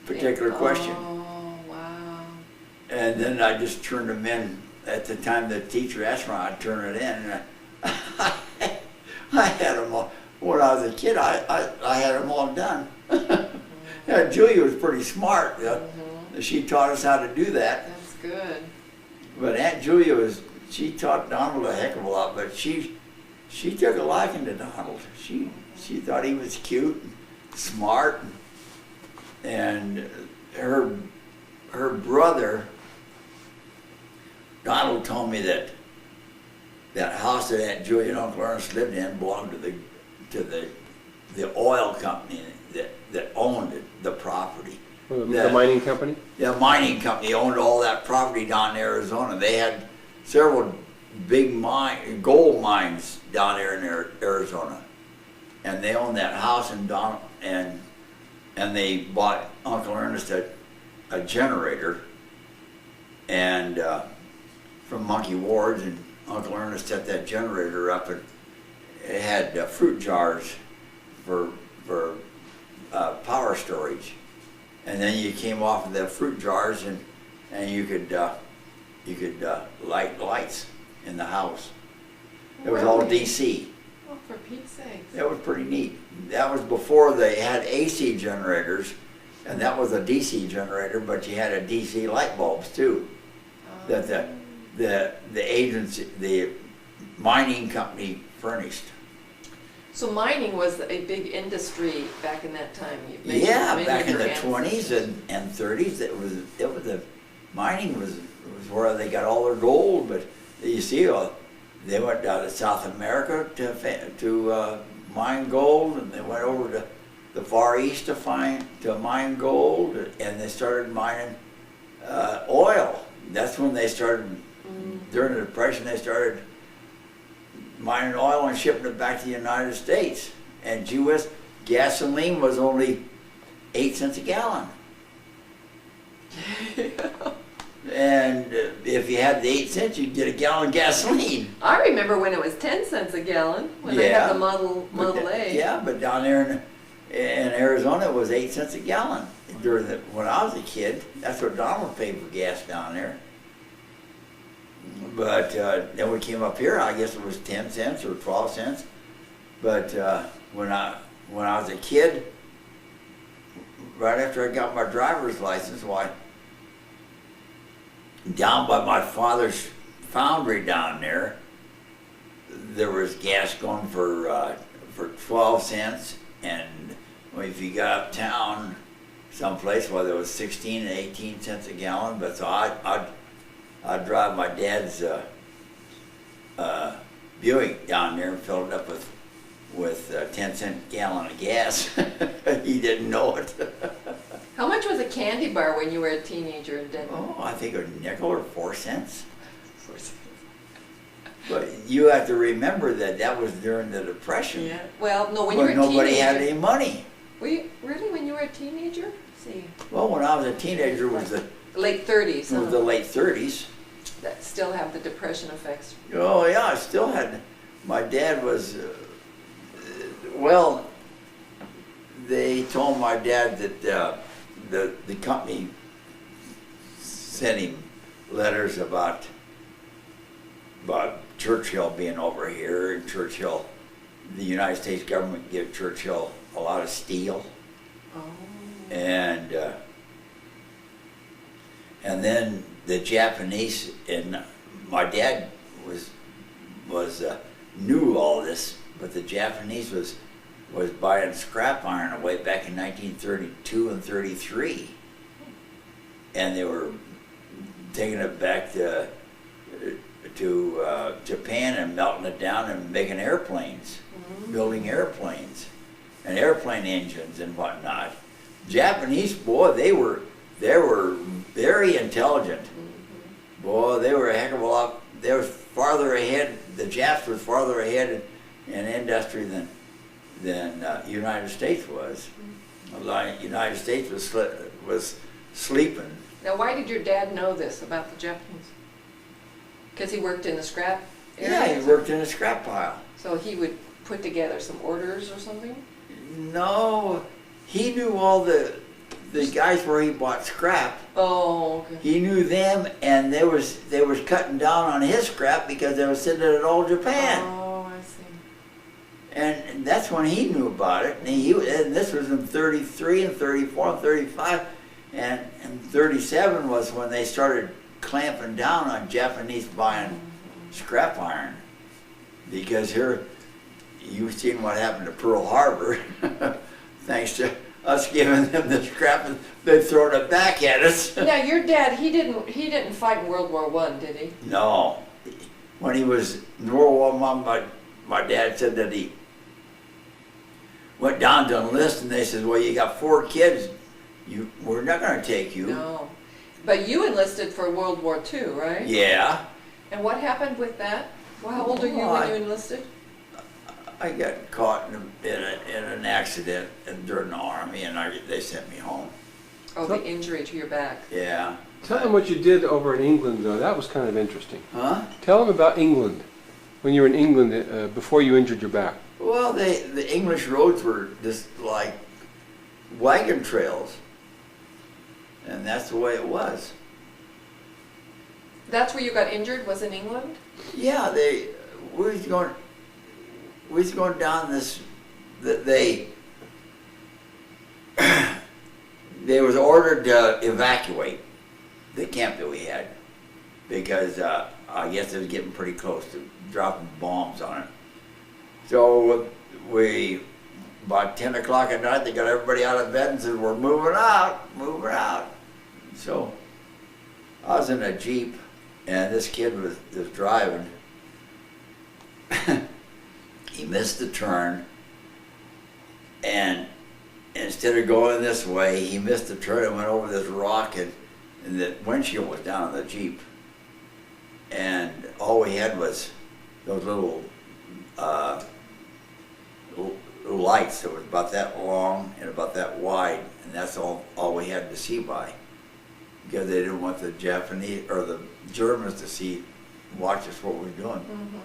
particular question. Oh, wow. And then I just turned them in. At the time the teacher asked me, I'd turn it in. And I had them all. When I was a kid, I had them all done. Yeah, Julia was pretty smart. She taught us how to do that. That's good. But Aunt Julia she taught Donald a heck of a lot, but she took a liking to Donald. She thought he was cute and smart, and her brother, Donald, told me that house that Aunt Julia and Uncle Ernest lived in belonged to the oil company that owned the property. The mining company? The mining company owned all that property down in Arizona. They had several big gold mines down there in Arizona, and they owned that house. And and they bought Uncle Ernest a generator, and from Monkey Ward's, and Uncle Ernest set that generator up, and it had fruit jars for power storage, and then you came off of the fruit jars, and you could light lights in the house. It was all Really? DC. Oh, for Pete's sakes. That was pretty neat. That was before they had AC generators, and that was a DC generator, but you had a DC light bulbs too. That the agency, the mining company furnished. So mining was a big industry back in that time. You mentioned Yeah, many back of in your the 20s ancestors. and 30s, the mining was where they got all their gold. But you see, they went down to South America to mine gold, and they went over to the Far East to mine gold, and they started mining oil. That's when they started, during the Depression, they started mining oil and shipping it back to the United States. And U.S. gasoline was only 8 cents a gallon. And if you had the 8 cents, you'd get a gallon of gasoline. I remember when it was 10 cents a gallon when I Yeah. had the Model A. Yeah, but down there in Arizona, it was 8 cents a gallon. When I was a kid, that's what Donald paid for gas down there. But then we came up here, I guess it was 10 cents or 12 cents. But when I was a kid, right after I got my driver's license, down by my father's foundry down there was gas going for 12 cents, and if you got uptown someplace, well, there was 16 and 18 cents a gallon. But so I'd drive my dad's Buick down there and fill it up with 10-cent gallon of gas. He didn't know it. How much was a candy bar when you were a teenager in Denver? Oh, I think a nickel or 4 cents. But you have to remember that was during the Depression. Yeah. Well, no, when you were But a nobody teenager. had any money. Were you really when you were a teenager? Let's see. Well, when I was a teenager, it was Late 30s. the huh? late 30s. That still have the Depression effects. Oh yeah, I still had. My dad was. Well, they told my dad that the company sent him letters about Churchill being over here, and Churchill, the United States government gave Churchill a lot of steel, Oh. and then the Japanese, and my dad knew all this, but the Japanese was buying scrap iron way back in 1932 and 33, and they were taking it back to Japan and melting it down and making airplanes, building airplanes and airplane engines and whatnot. Japanese, boy, they were very intelligent. Boy, they were a heck of a lot. They were farther ahead. The Japs were farther ahead in industry than United States was. The United States was sleeping. Now, why did your dad know this about the Japanese? Because he worked in the scrap area? Yeah, he worked in a scrap pile. So he would put together some orders or something? No, he knew all the guys where he bought scrap. Oh, okay. He knew them, and they was cutting down on his scrap because they was sitting at old Japan. Oh, I see. And that's when he knew about it. And this was in 33 and 34 and 35. And 37 was when they started clamping down on Japanese buying scrap iron. Because here, you've seen what happened to Pearl Harbor. Thanks to us giving them the scrap, and they've thrown it back at us. Now, your dad, he didn't fight in World War I, did he? No. When he was in World War I, my dad said that he went down to enlist, and they said, well, you got 4 kids. We're not going to take you. No. But you enlisted for World War II, right? Yeah. And what happened with that? Well, how old are you Well, when you enlisted? I got caught in an accident during the Army, and they sent me home. Oh, the injury to your back. Yeah. Tell them what you did over in England, though. That was kind of interesting. Huh? Tell them about England, when you were in England before you injured your back. Well, the English roads were just like wagon trails, and that's the way it was. That's where you got injured, was in England? Yeah, we was going down this. They was ordered to evacuate the camp that we had because I guess it was getting pretty close to dropping bombs on it. So about 10 o'clock at night, they got everybody out of bed and said, "We're moving out, moving out." So I was in a Jeep, and this kid was driving. He missed the turn, and instead of going this way, he missed the turn and went over this rock, and the windshield was down on the Jeep. And all we had was those little lights that was about that long and about that wide, and that's all we had to see by, because they didn't want the Japanese or the Germans to watch us what we were doing. Mm-hmm.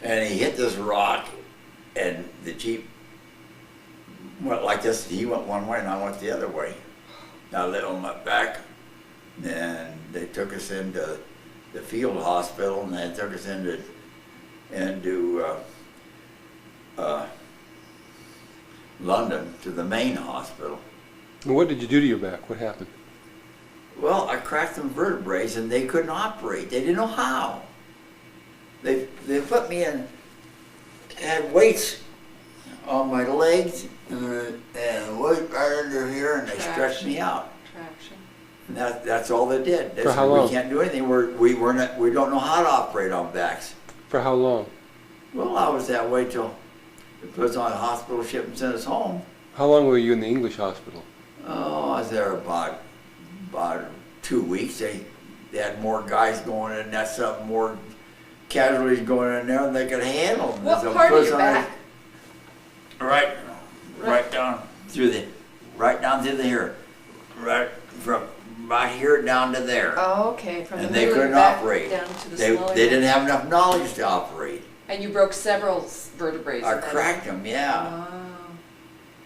And he hit this rock, and the Jeep went like this. He went one way, and I went the other way. I lay on my back, and they took us into the field hospital, and they took us into London to the main hospital. And what did you do to your back? What happened? Well, I cracked some vertebrae, and they couldn't operate. They didn't know how. They put me in, had weights on my legs and weight right under here, and they stretched me out. Traction. And that's all they did. They For said, how long? "We can't do anything. We don't know how to operate on backs." For how long? Well, I was that way till they put us on a hospital ship and sent us home. How long were you in the English hospital? Oh, I was there about 2 weeks. They had more guys going in. That's something more casualties going in there than they could handle. What So part put of us your on back? right down through the here, right from right here down to there. Oh, okay. From And the they middle of couldn't your back operate. down to the They smaller didn't ones. have enough knowledge to operate. And you broke several vertebrae. I cracked them, yeah. Oh.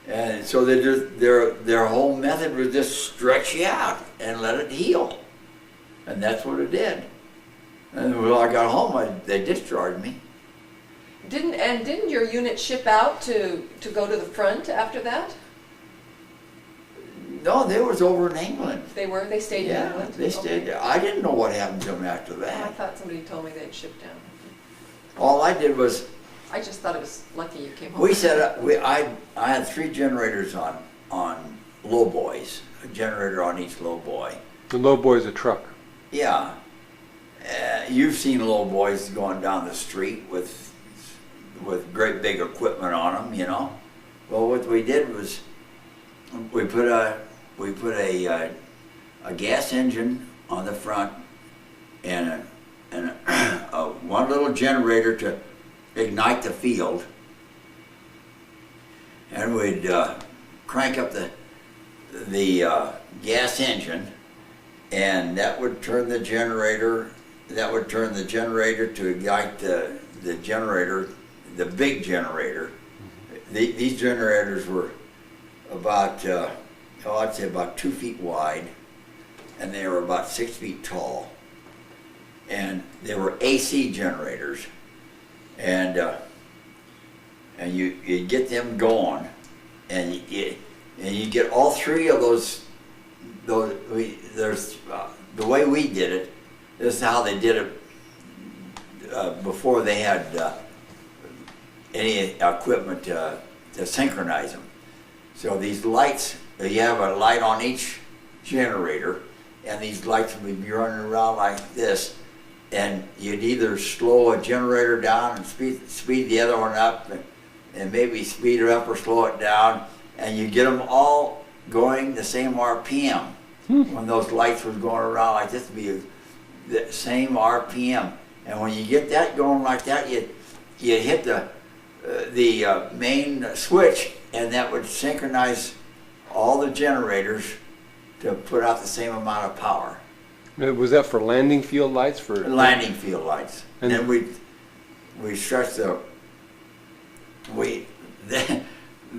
And so they just their whole method was just stretch you out and let it heal, and that's what it did. And when I got home, they discharged me. Didn't your unit ship out to go to the front after that? No, they was over in England. They stayed in Yeah, England? they stayed Okay. there. I didn't know what happened to them after Oh, I that. thought somebody told me they'd shipped down. All I did was I just thought it was lucky you came home. we set up. I had 3 generators on low boys, a generator on each low boy. The low boy is a truck. Yeah, you've seen low boys going down the street with great big equipment on them, you know. Well, what we did was we put a gas engine on the front and one little generator to ignite the field, and we'd crank up the gas engine, and that would turn the generator. That would turn the generator to ignite the generator, the big generator. These generators were about I'd say about 2 feet wide, and they were about 6 feet tall, and they were AC generators, and you get them going, and you get all 3 of those. There's the way we did it. This is how they did it before they had any equipment to synchronize them. So these lights, you have a light on each generator, and these lights would be running around like this, and you'd either slow a generator down and speed the other one up, and maybe speed it up or slow it down, and you get them all going the same RPM. When those lights was going around like this, it'd be the same RPM. And when you get that going like that, you hit the main switch, and that would synchronize all the generators to put out the same amount of power. Was that for landing field lights? For Landing field lights. And then we stretched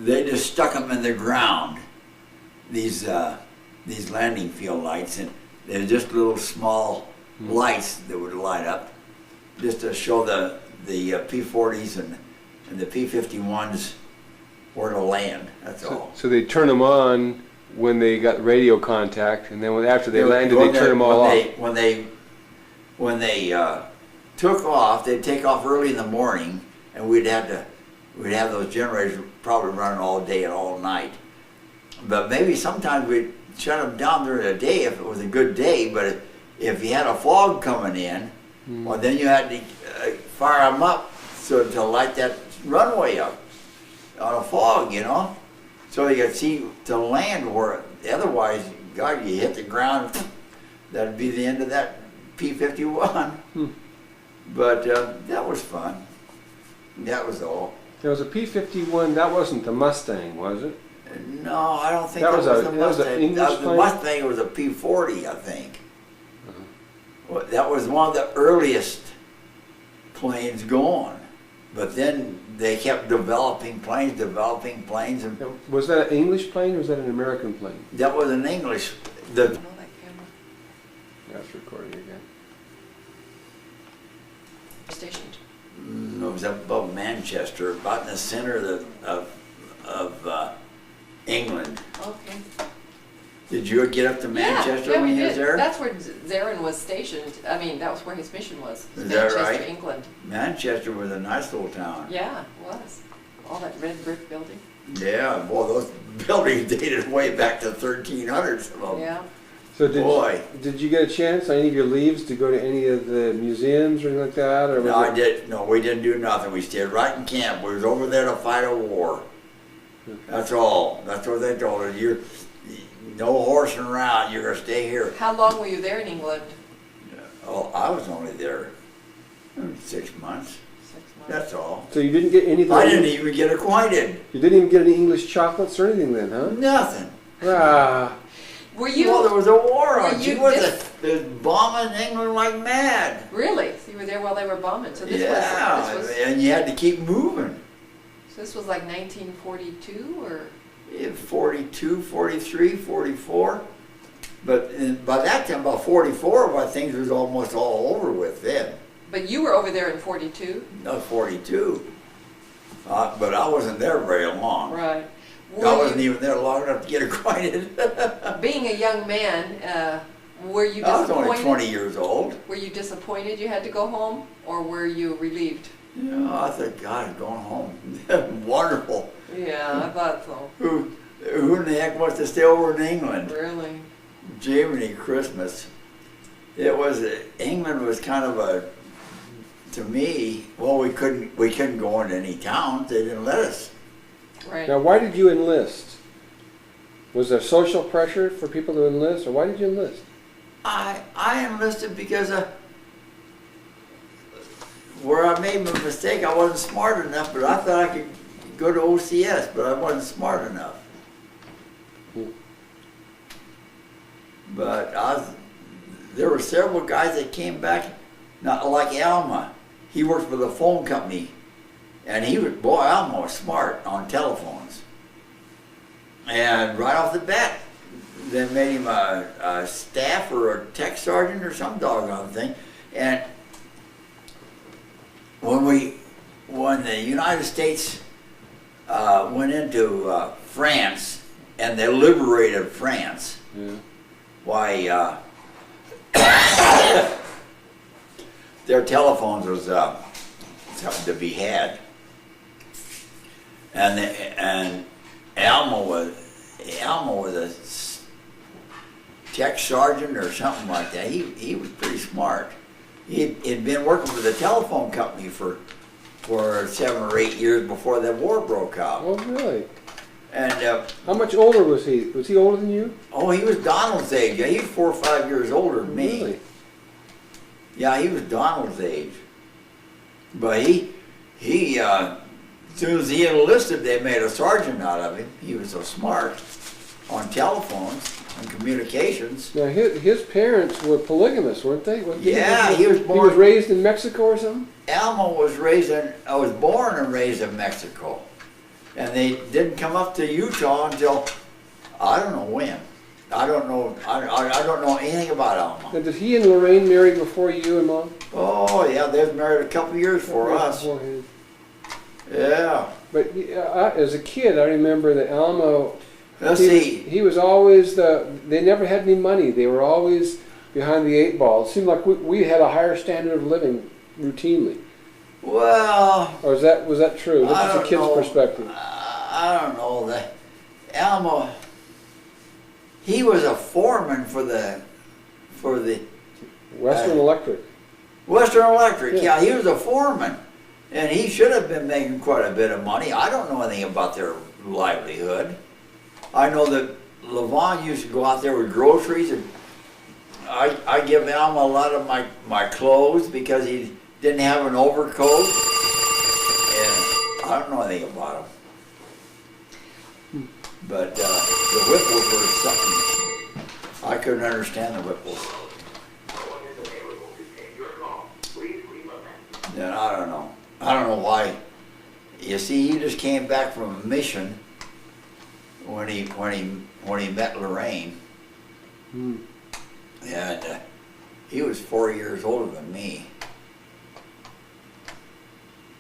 they just stuck them in the ground, these landing field lights, and they're just little small lights that would light up just to show the P-40s and the P-51s where to land, that's all. So they turn them on when they got radio contact, and then after they landed, they turn them all off. When they took off, they'd take off early in the morning, and we'd have those generators probably running all day and all night. But maybe sometimes we'd shut them down during the day if it was a good day, but if you had a fog coming in, well, then you had to fire them up to light that runway up on a fog, you know, so you could see to land where otherwise, God, you hit the ground, that'd be the end of that P-51. But that was fun. That was all. There was a P-51. That wasn't the Mustang, was it? No, I don't think That that was was a- the that was an Mustang. English The plane? Mustang was a P-40, I think. Well, that was one of the earliest planes going. But then they kept developing planes, and Now, was that an English plane or was that an American plane? that was an English. I know that camera. That's recording again. Stationed. It was up above Manchester, about in the center of England. Okay. Did you get up to Manchester yeah, when we you was did. there? That's where Zarin was stationed. I mean, that was where his mission was. Is that Manchester, right? England. Manchester was a nice little town. Yeah, it was. All that red brick building. Yeah, boy, those buildings dated way back to 1300s. Some of them. Yeah. So Boy. did you get a chance on any of your leaves to go to any of the museums or anything like that? Or was No, it- No, we didn't do nothing. We stayed right in camp. We was over there to fight a war. That's all. That's what they told us. You're no horsing around. You're gonna stay here. How long were you there in England? Oh, I was only there 6 months. 6 months. That's all. So you didn't get anything? I didn't even get acquainted. You didn't even get any English chocolates or anything then, huh? Nothing. Ah, Were you Well, there was a war on. were She you was dis- bombing England like mad. really? So you were there while they were bombing. So this Yeah, was and you had to keep moving. so this was like 1942 or 42, 43, 44. But by that time, about 44, well, things was almost all over with then. but you were over there in 42? Not 42. But I wasn't there very long. Right. I wasn't even there long enough to get acquainted. Being a young man, were you I was disappointed? only 20 years old. Were you disappointed you had to go home, or were you relieved? Yeah, I thought, God, I'm going home. Wonderful. Yeah, I thought so. Who in the heck wants to stay over in England? Really? Jiminy Christmas. It was, England was kind of to me, well, we couldn't go into any towns. They didn't let us. Right. now why did you enlist? Was there social pressure for people to enlist, or why did you enlist? I enlisted because where I made a mistake, I wasn't smart enough, but I thought I could go to OCS, but I wasn't smart enough. But there were several guys that came back, not like Alma. He worked for the phone company, and Alma was smart on telephones. And right off the bat, they made him a staff or a tech sergeant or some doggone thing. And when the United States went into France and they liberated France, Yeah. why their telephones was something to be had, and Alma was a tech sergeant or something like that. He was pretty smart. He'd been working for the telephone company for 7 or 8 years before that war broke out. Oh, really? And How much older was he? Was he older than you? oh, he was Donald's age. Yeah, he was 4 or 5 years older than me. Really? Yeah, he was Donald's age. But he he as soon as he enlisted, they made a sergeant out of him. He was so smart on telephones and communications. Now, his parents were polygamous, weren't they? Yeah, he was He was born. raised in Mexico or something? Alma was born and raised in Mexico, and they didn't come up to Utah until I don't know when. I don't know. I don't know anything about Alma. Now, did he and Lorraine marry before you and Mom? Oh yeah, they was married a couple years for us. Beforehand. Yeah. But as a kid, I remember that Alma. Let's see. He was always they never had any money. They were always behind the eight ball. It seemed like we had a higher standard of living routinely. Well, Or was that true? I That's just a don't kid's know. perspective. I don't know. The Alma. He was a foreman for the Western Electric. Western Electric. Yeah. Yeah, he was a foreman, and he should have been making quite a bit of money. I don't know anything about their livelihood. I know that Levon used to go out there with groceries, and I give Alma a lot of my clothes because he didn't have an overcoat, and I don't know anything about him. But the Whipples were something. I couldn't understand the Whipples. And I don't know. I don't know why. You see, he just came back from a mission when he met Lorraine, Hmm. and he was 4 years older than me.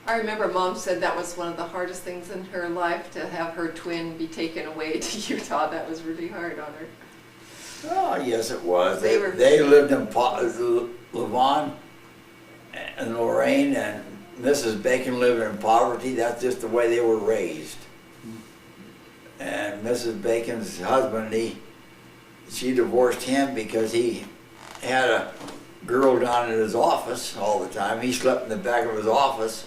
I remember Mom said that was one of the hardest things in her life, to have her twin be taken away to Utah. That was really hard on her. Oh, yes, it was. They They were- lived in Levon and Lorraine and Mrs. Bacon lived in poverty. That's just the way they were raised. And Mrs. Bacon's husband, she divorced him because he had a girl down in his office all the time. He slept in the back of his office.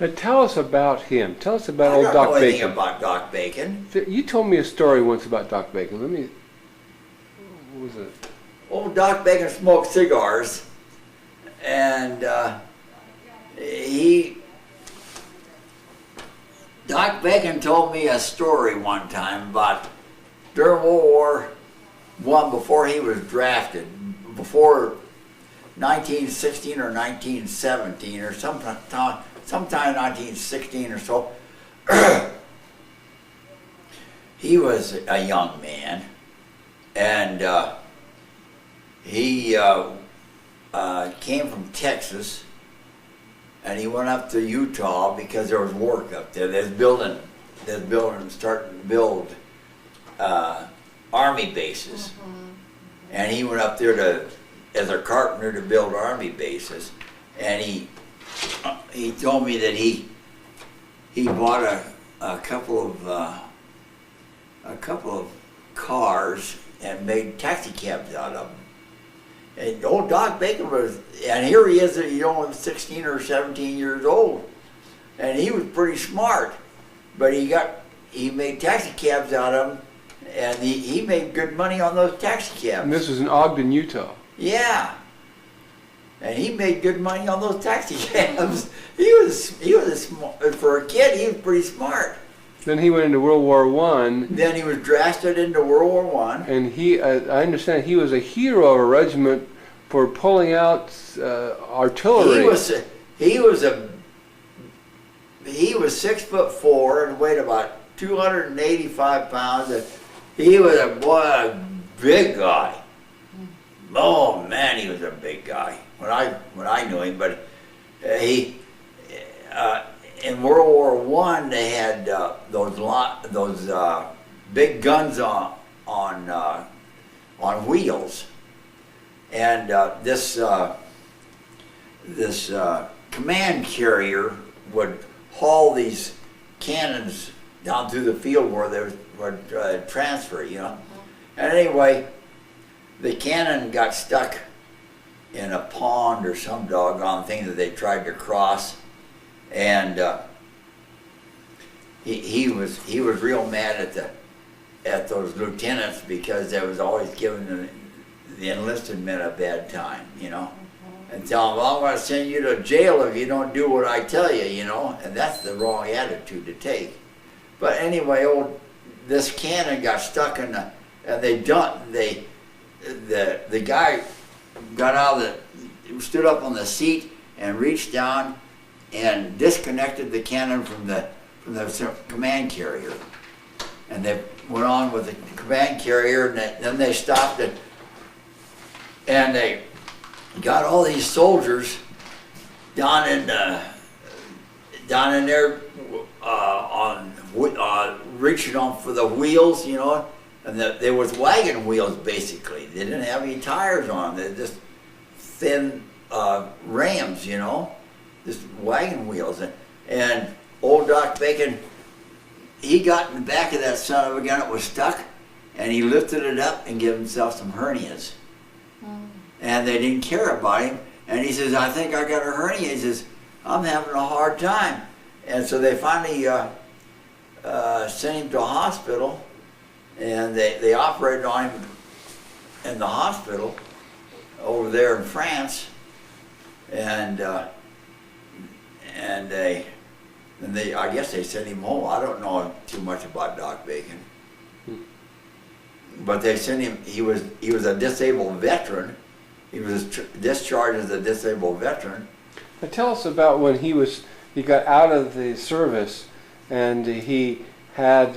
Now tell us about him. Tell us about I old don't Doc know anything Bacon. about Doc Bacon. You told me a story once about Doc Bacon. What was it? Old Doc Bacon smoked cigars, and Doc Bacon told me a story one time about during World War I, before he was drafted, before 1916 or 1917 or sometime 1916 or so. He was a young man, and he came from Texas, and he went up to Utah because there was work up there. There's starting to build army bases, and he went up there as a carpenter to build army bases, and he told me that he bought a couple of cars and made taxi cabs out of them. And old Doc Bacon and here he is, 16 or 17 years old, and he was pretty smart, but he made taxi cabs out of them, and he made good money on those taxi cabs. And this was in Ogden, Utah. Yeah. And he made good money on those taxi cabs. For a kid, he was pretty smart. Then he went into World War I, Then he was drafted into World War I. and I understand he was a hero of a regiment for pulling out artillery. He was 6'4" and weighed about 285 pounds. And he was a big guy. Oh man, he was a big guy when I knew him. But in World War I, they had those big guns on wheels, and this command carrier would haul these cannons down through the field where they would transfer, And anyway, the cannon got stuck in a pond or some doggone thing that they tried to cross, and he was real mad at those lieutenants because they was always giving the enlisted men a bad time, and tell them, well, I'm going to send you to jail if you don't do what I tell you, you know, and that's the wrong attitude to take. But anyway, this cannon got stuck in the, and the guy got out of stood up on the seat and reached down and disconnected the cannon from the command carrier. And they went on with the command carrier, and then they stopped it, and they got all these soldiers down in there reaching on for the wheels, you know, and there was wagon wheels basically. They didn't have any tires on them. They're just thin rams, you know, just wagon wheels. And old Doc Bacon, he got in the back of that son of a gun that was stuck, and he lifted it up and gave himself some hernias. And they didn't care about him. And he says, I think I got a hernia. He says, I'm having a hard time. And so they finally sent him to a hospital, and they operated on him in the hospital over there in France. And I guess they sent him home. I don't know too much about Doc Bacon. But they sent him, he was a disabled veteran. He was discharged as a disabled veteran. Now tell us about when he got out of the service and he had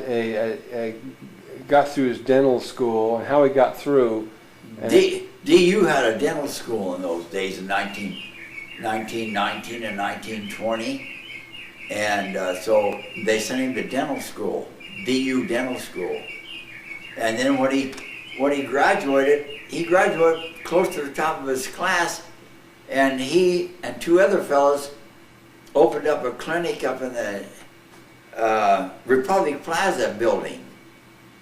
got through his dental school and how he got through. DU had a dental school in those days in 1919 and 1920. And so they sent him to dental school, DU dental school. And then when he graduated, he graduated close to the top of his class, and he and two other fellows opened up a clinic up in the Republic Plaza building.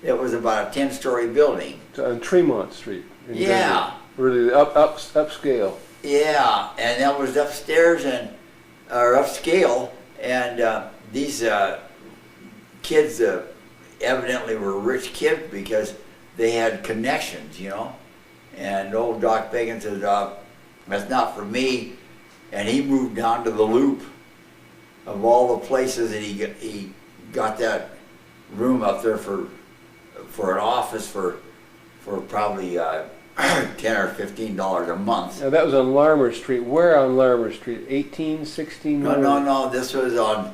It was about a 10-story building. On Tremont Street. In Yeah. Denver. Really upscale. Yeah, and that was upstairs or upscale, and these kids evidently were rich kids because they had connections, you know. And old Doc Bacon says, that's not for me. And he moved down to the Loop. Of all the places that he got that room up there for an office for probably $10 or $15 a month. Now that was on Larmer Street. Where on Larmer Street? 18, 16? No. This was on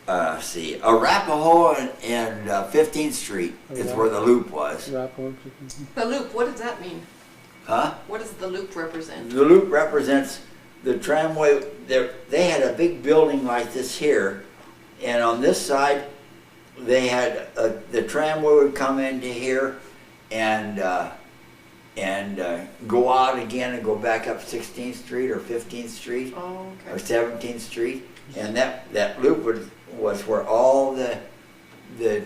Arapahoe and 15th Street is where the Loop was. The Loop, what does that mean? Huh? What does the Loop represent? The Loop represents the tramway. They had a big building like this here, and on this side they had the tramway would come into here and go out again and go back up 16th Street or 15th Street or 17th Street, and that loop was where all the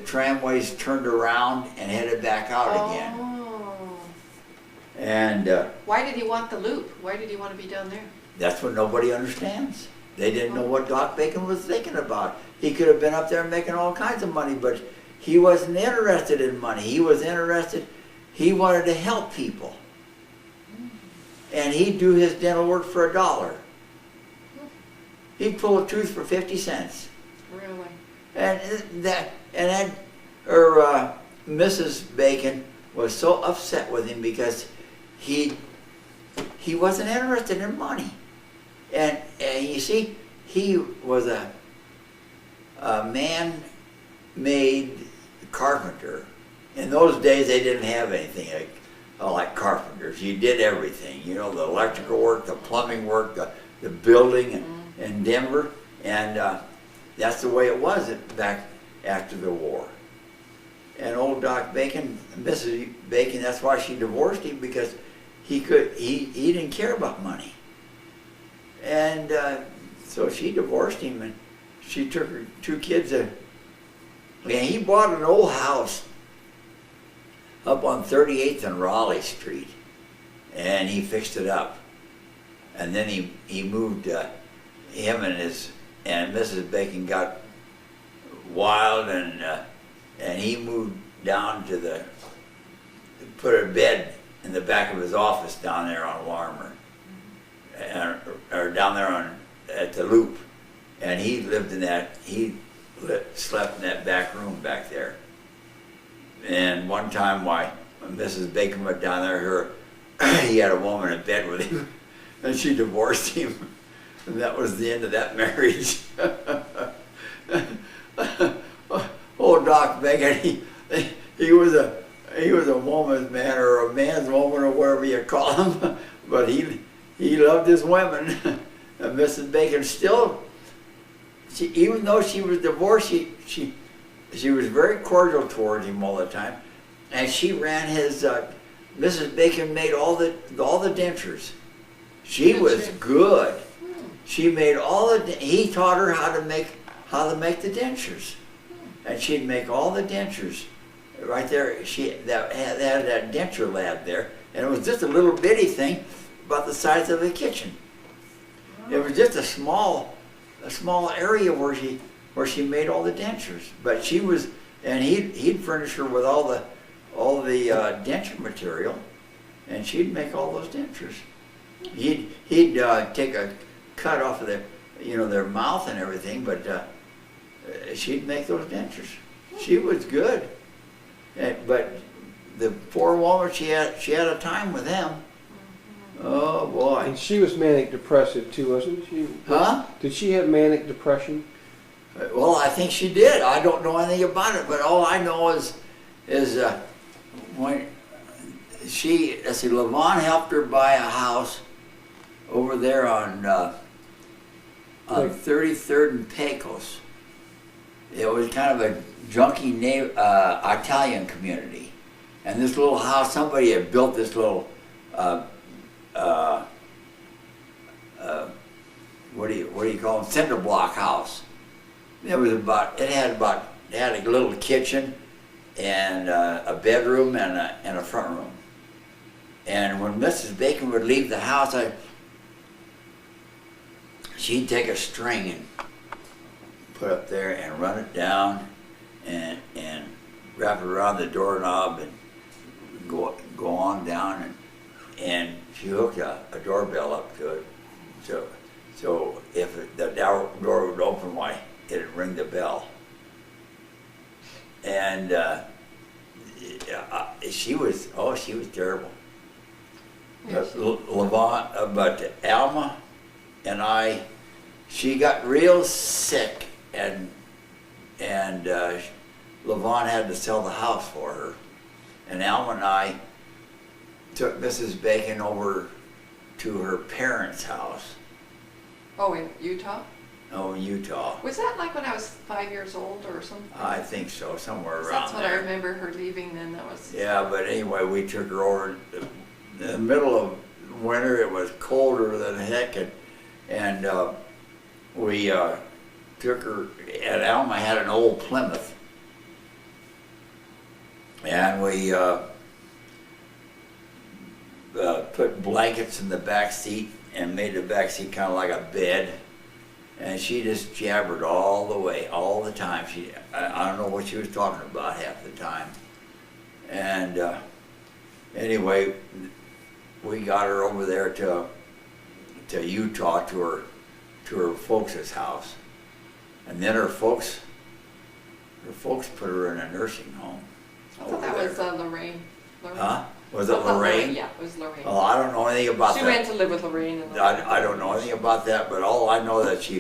tramways turned around and headed back out again. And why did he want the Loop? Why did he want to be down there? that's what nobody understands. They didn't know what Doc Bacon was thinking about. He could have been up there making all kinds of money, but he wasn't interested in money. He wanted to help people. And he'd do his dental work for $1. He'd pull a tooth for 50 cents. Really? And Mrs. Bacon was so upset with him because he wasn't interested in money. And you see, he was a man-made carpenter. In those days, they didn't have anything like carpenters. You did everything, you know, the electrical work, the plumbing work, the building in Denver, and that's the way it was back after the war. And old Doc Bacon, Mrs. Bacon, that's why she divorced him, because he didn't care about money. And so she divorced him, and she took her 2 kids, and he bought an old house up on 38th and Raleigh Street, and he fixed it up. And then he moved, him and Mrs. Bacon got wild, and he moved down to put a bed in in the back of his office down there on Larmer, or down there at the Loop, and he lived in that. Slept in that back room back there. And one time, when Mrs. Bacon went down there, he had a woman in bed with him, and she divorced him, and that was the end of that marriage. Old Doc Bacon, he was a woman's man, or a man's woman, or whatever you call him, but he loved his women. And Mrs. Bacon still, even though she was divorced, she was very cordial towards him all the time, and she ran his. Mrs. Bacon made all the dentures. She was good. She made all the. He taught her how to make the dentures, and she'd make all the dentures. Right there, they had that denture lab there, and it was just a little bitty thing, about the size of a kitchen. It was just a small area where she made all the dentures. But she was, and he'd furnish her with all the denture material, and she'd make all those dentures. He'd take a cut off of their mouth and everything, but she'd make those dentures. She was good. But the poor woman, she had a time with him. Oh boy. And she was manic depressive too, wasn't she? Huh? Did she have manic depression? Well, I think she did. I don't know anything about it, but all I know is when Levon helped her buy a house over there on 33rd and Pecos. It was kind of a junky Italian community, and this little house, somebody had built this little. What do you call them? Cinder block house. It had a little kitchen and a bedroom and a front room. And when Mrs. Bacon would leave the house, she'd take a string and put up there and run it down and wrap it around the doorknob and go on down, and she hooked a doorbell up to it. So if the door would open, it'd ring the bell. And she was terrible. Yes. But Alma and she got real sick, and Levon had to sell the house for her. And Alma and I took Mrs. Bacon over to her parents' house. Oh, in Utah? Oh, in Utah. Was that like when I was 5 years old or something? I think so, somewhere around That's what there. I remember her leaving then. That was. Yeah, but anyway, we took her over in the middle of winter. It was colder than heck, and we took her, and Alma had an old Plymouth, and we put blankets in the back seat and made the back seat kind of like a bed, and she just jabbered all the time. I don't know what she was talking about half the time. And anyway, we got her over there to Utah to her folks' house, and then her folks put her in a nursing home. I thought that was Lorraine. Huh? Was it Lorraine? Yeah, it was Lorraine. Oh, I don't know anything about that. She went to live with Lorraine. I don't know anything about that, but all I know that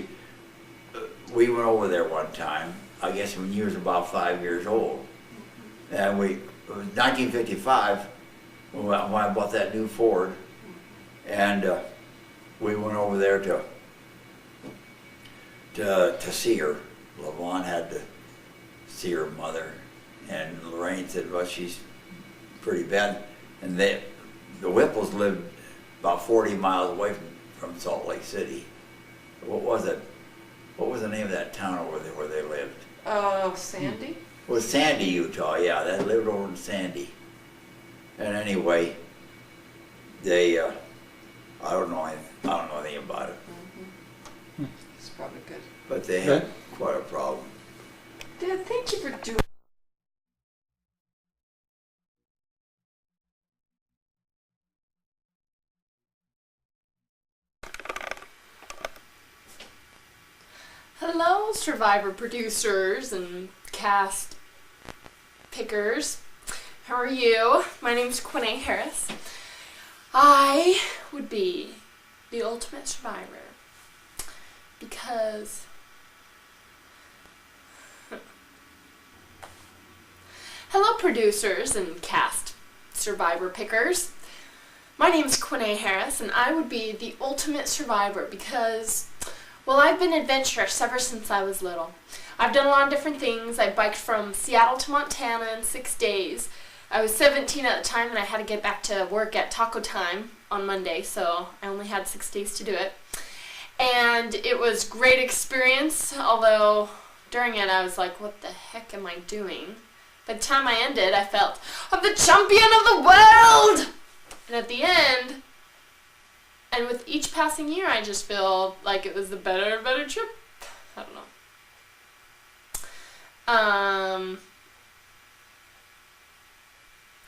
we went over there one time, I guess when you was about 5 years old. And it was 1955 when I bought that new Ford. And we went over there to see her. Levon had to see her mother. And Lorraine said, well, she's pretty bad. And the Whipples lived about 40 miles away from Salt Lake City. What was it? What was the name of that town over there where they lived? Sandy? It was Sandy, Utah. Yeah, they lived over in Sandy. And anyway, they I don't know anything about it. Mm-hmm. It's probably good. But they had quite a problem. Dad, thank you for doing Hello, Survivor producers and cast pickers. How are you? My name's Quinay Harris. I would be the ultimate survivor because hello, producers and cast Survivor pickers. My name's Quinay Harris, and I would be the ultimate survivor because, well, I've been adventurous ever since I was little. I've done a lot of different things. I biked from Seattle to Montana in 6 days. I was 17 at the time, and I had to get back to work at taco time on Monday, so I only had 6 days to do it. And it was great experience, although during it I was like, what the heck am I doing? By the time I ended, I felt, I'm the champion of the world! And at the end, and with each passing year, I just feel like it was the better and better trip. I don't know.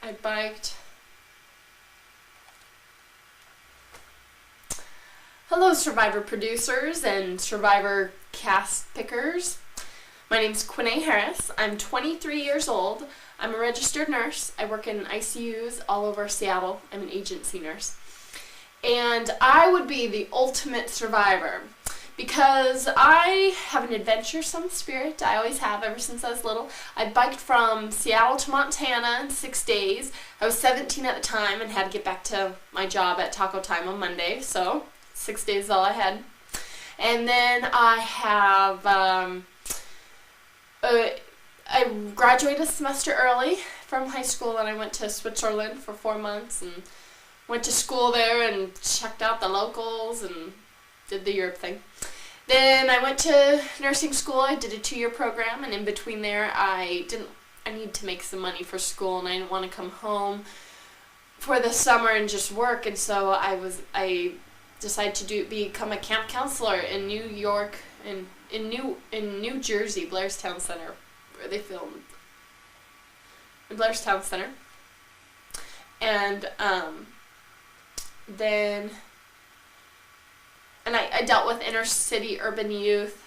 I biked. Hello, Survivor producers and Survivor cast pickers. My name's Quinay Harris. I'm 23 years old. I'm a registered nurse. I work in ICUs all over Seattle. I'm an agency nurse. And I would be the ultimate survivor because I have an adventuresome spirit. I always have ever since I was little. I biked from Seattle to Montana in 6 days. I was 17 at the time and had to get back to my job at taco time on Monday, so 6 days is all I had. And then I have I graduated a semester early from high school, and I went to Switzerland for 4 months and went to school there and checked out the locals and did the Europe thing. Then I went to nursing school. I did a 2-year program, and in between there I needed to make some money for school, and I didn't want to come home for the summer and just work, and so I decided to become a camp counselor in New York and in New Jersey, Blairstown Center, where they filmed. In Blairstown Center. And then I dealt with inner city urban youth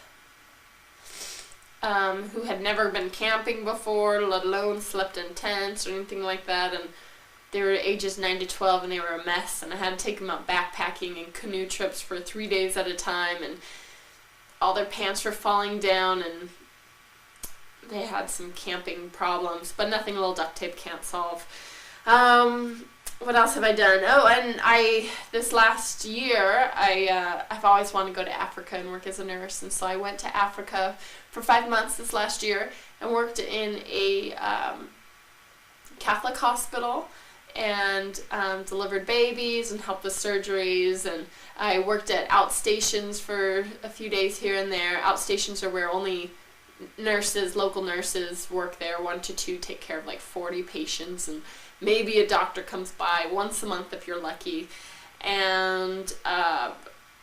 who had never been camping before, let alone slept in tents or anything like that, and they were ages 9 to 12 and they were a mess, and I had to take them out backpacking and canoe trips for 3 days at a time, and all their pants were falling down, and they had some camping problems, but nothing a little duct tape can't solve. What else have I done? Oh, and this last year, I've always wanted to go to Africa and work as a nurse, and so I went to Africa for 5 months this last year and worked in a Catholic hospital and delivered babies and helped with surgeries, and I worked at outstations for a few days here and there. Outstations are where only nurses, local nurses work there, 1 to 2, take care of like 40 patients, and maybe a doctor comes by once a month if you're lucky. And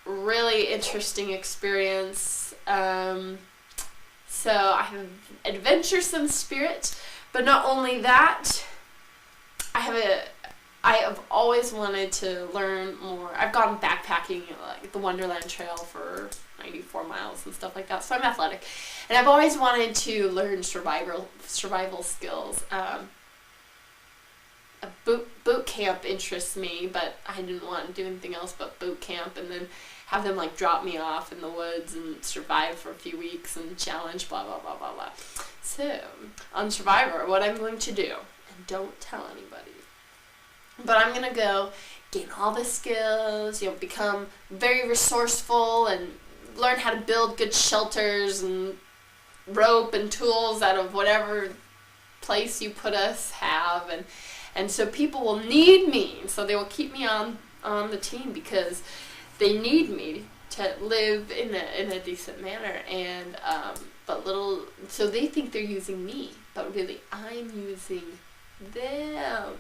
really interesting experience. So I have an adventuresome spirit, but not only that, I have always wanted to learn more. I've gone backpacking, like the Wonderland Trail for 94 miles and stuff like that, so I'm athletic. And I've always wanted to learn survival skills. A boot camp interests me, but I didn't want to do anything else but boot camp, and then have them like drop me off in the woods and survive for a few weeks and challenge, blah, blah, blah, blah, blah. So, on Survivor, what I'm going to do, and don't tell anybody, but I'm going to go gain all the skills, become very resourceful and learn how to build good shelters and rope and tools out of whatever place you put us have, and so people will need me, so they will keep me on the team because they need me to live in a decent manner, and so they think they're using me, but really I'm using them.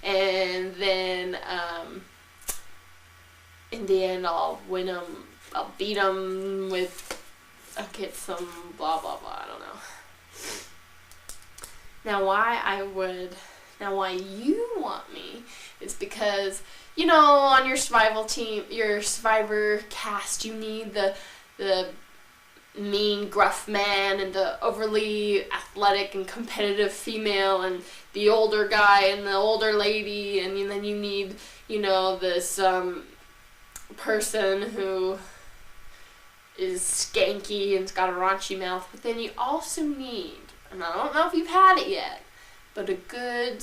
And then in the end I'll win them, I'll beat them I'll get some blah blah blah, I don't know. Now why you want me is because, on your survival team, your survivor cast, you need the mean, gruff man and the overly athletic and competitive female and the older guy and the older lady, and then you need, this person who is skanky and's got a raunchy mouth. But then you also need, and I don't know if you've had it yet, but a good